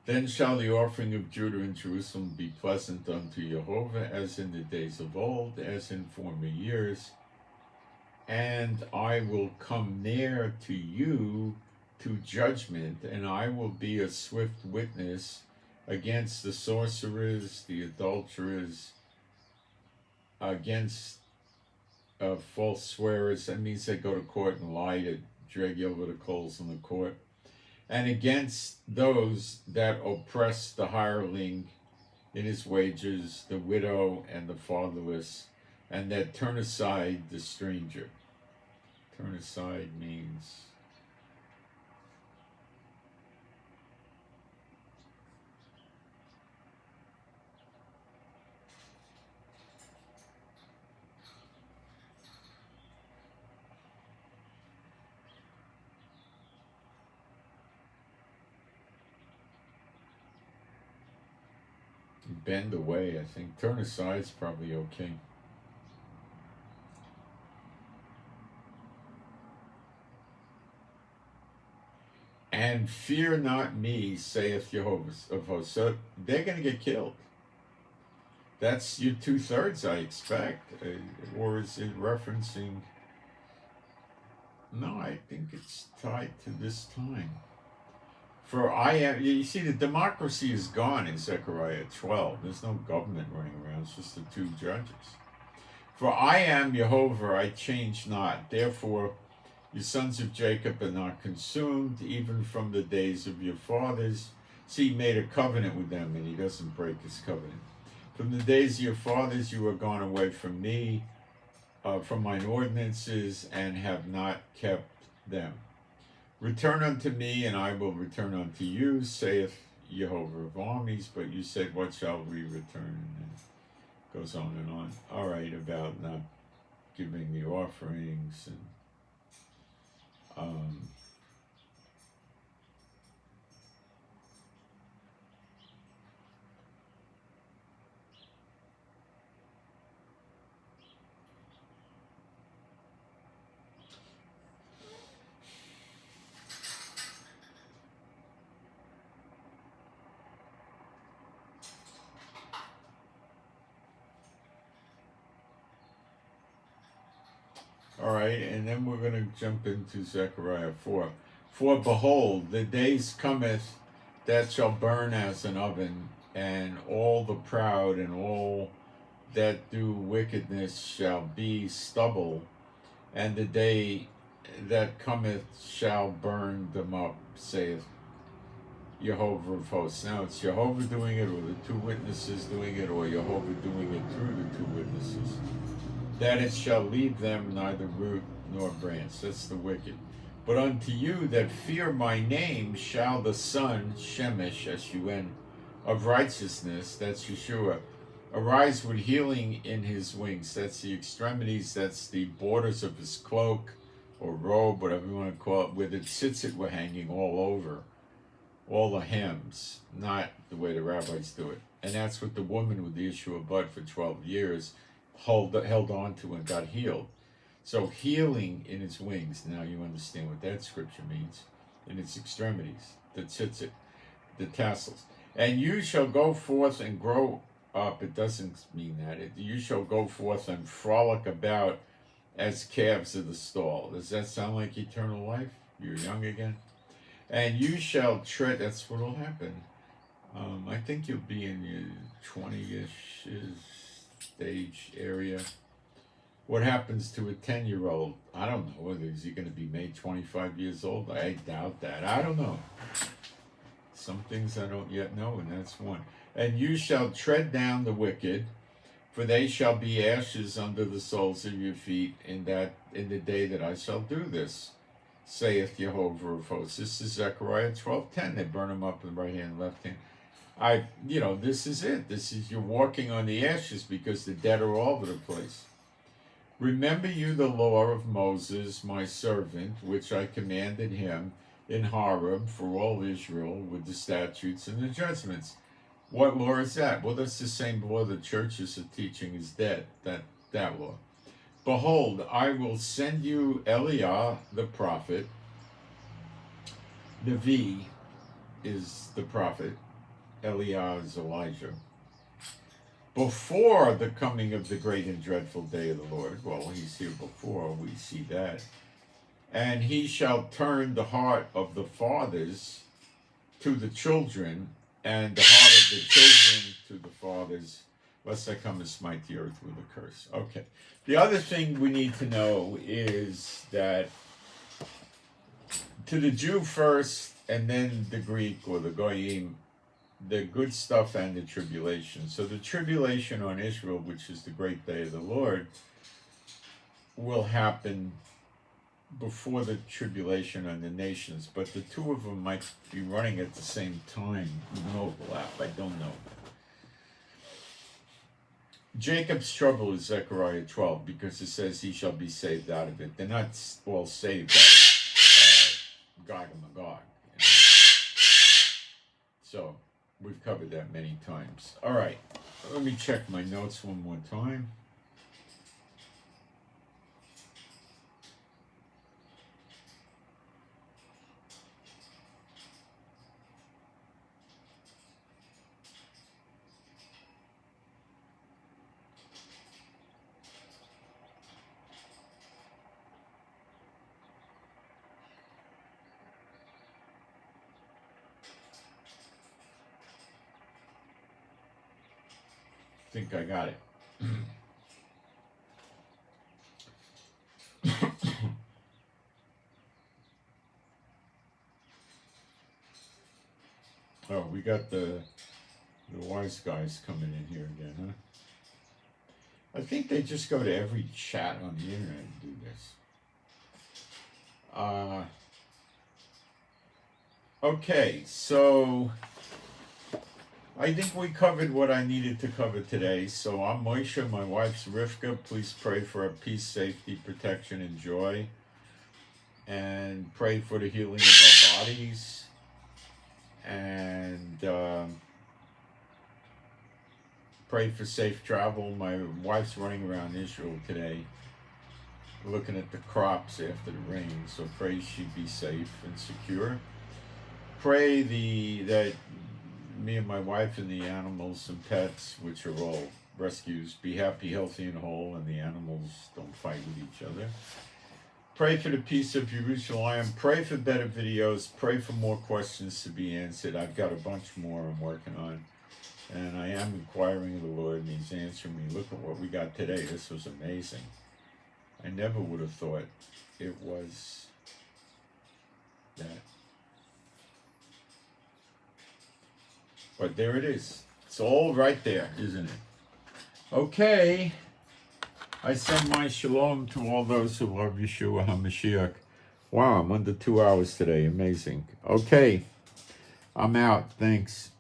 Then shall the offering of Judah and Jerusalem be pleasant unto Jehovah, as in the days of old, as in former years. And I will come near to you to judgment, and I will be a swift witness against the sorcerers, the adulterers, against false swearers. That means they go to court and lie to drag you over the coals in the court. And against those that oppress the hireling in his wages, the widow and the fatherless, and that turn aside the stranger. Turn aside means bend away, I think. Turn aside is probably okay. And fear not me, saith Jehovah of hosts. So they're going to get killed. That's your 2/3, I expect. Or is it referencing? No, I think it's tied to this time. For I am, you see, the democracy is gone in Zechariah 12. There's no government running around, it's just the two judges. For I am Jehovah, I change not. Therefore, your sons of Jacob are not consumed, even from the days of your fathers. See, he made a covenant with them, and he doesn't break his covenant. From the days of your fathers you are gone away from me, from mine ordinances, and have not kept them. Return unto me, and I will return unto you, saith Jehovah of armies. But you said, what shall we return? And it goes on and on. All right, about not giving the offerings and all right, and then we're going to jump into Zechariah 4. For behold, the days cometh that shall burn as an oven, and all the proud and all that do wickedness shall be stubble, and the day that cometh shall burn them up, saith Jehovah of hosts. Now it's Jehovah doing it, or the two witnesses doing it, or Jehovah doing it through the two witnesses. That it shall leave them neither root nor branch. That's the wicked. But unto you that fear my name shall the Son, Shemesh, S-U-N, of righteousness, that's Yeshua, arise with healing in his wings. That's the extremities, that's the borders of his cloak or robe, whatever you want to call it, where the tzitzit were hanging all over, all the hems, not the way the rabbis do it. And that's what the woman with the issue of blood for 12 years held on to and got healed. So healing in its wings. Now you understand what that scripture means. In its extremities, the tzitzit, the tassels. And you shall go forth and grow up. It doesn't mean that. You shall go forth and frolic about as calves of the stall. Does that sound like eternal life? You're young again. And you shall tread. That's what will happen. I think you'll be in your 20-ish stage area. What happens to a 10-year-old? I don't know. Is he going to be made 25 years old? I doubt that. I don't know. Some things I don't yet know, and that's one. And you shall tread down the wicked, for they shall be ashes under the soles of your feet in the day that I shall do this, saith Jehovah of hosts. This is Zechariah 12:10. They burn them up in the right hand and left hand. This is it. This is you're walking on the ashes because the dead are all over the place. Remember you the law of Moses, my servant, which I commanded him in Horeb for all Israel with the statutes and the judgments. What law is that? Well, that's the same law the churches are teaching is dead, that law. Behold, I will send you Eliah the prophet. Levi is the prophet. Eliah is Elijah. Before the coming of the great and dreadful day of the Lord. Well, he's here before, we see that. And he shall turn the heart of the fathers to the children, and the heart of the children to the fathers, lest I come and smite the earth with a curse. Okay. The other thing we need to know is that to the Jew first, and then the Greek or the Goyim, the good stuff and the tribulation. So the tribulation on Israel, which is the great day of the Lord, will happen before the tribulation on the nations, but the two of them might be running at the same time with an overlap. I don't know. Jacob's trouble is Zechariah 12 because it says he shall be saved out of it. They're not all saved out of Gog and Magog. You know? So we've covered that many times. All right, let me check my notes one more time. I think I got it. Oh, we got the wise guys coming in here again, huh? I think they just go to every chat on the internet and do this. Okay, so I think we covered what I needed to cover today. So I'm Moshe, my wife's Rivka. Please pray for our peace, safety, protection, and joy. And pray for the healing of our bodies. And pray for safe travel. My wife's running around Israel today, looking at the crops after the rain. So pray she be safe and secure. Pray that me and my wife and the animals and pets, which are all rescues, be happy, healthy, and whole, and the animals don't fight with each other. Pray for the peace of Jerusalem. Pray for better videos. Pray for more questions to be answered. I've got a bunch more I'm working on. And I am inquiring of the Lord, and He's answering me. Look at what we got today. This was amazing. I never would have thought it was that. But there it is. It's all right there, isn't it? Okay. I send my shalom to all those who love Yeshua HaMashiach. Wow, I'm under 2 hours today. Amazing. Okay. I'm out. Thanks.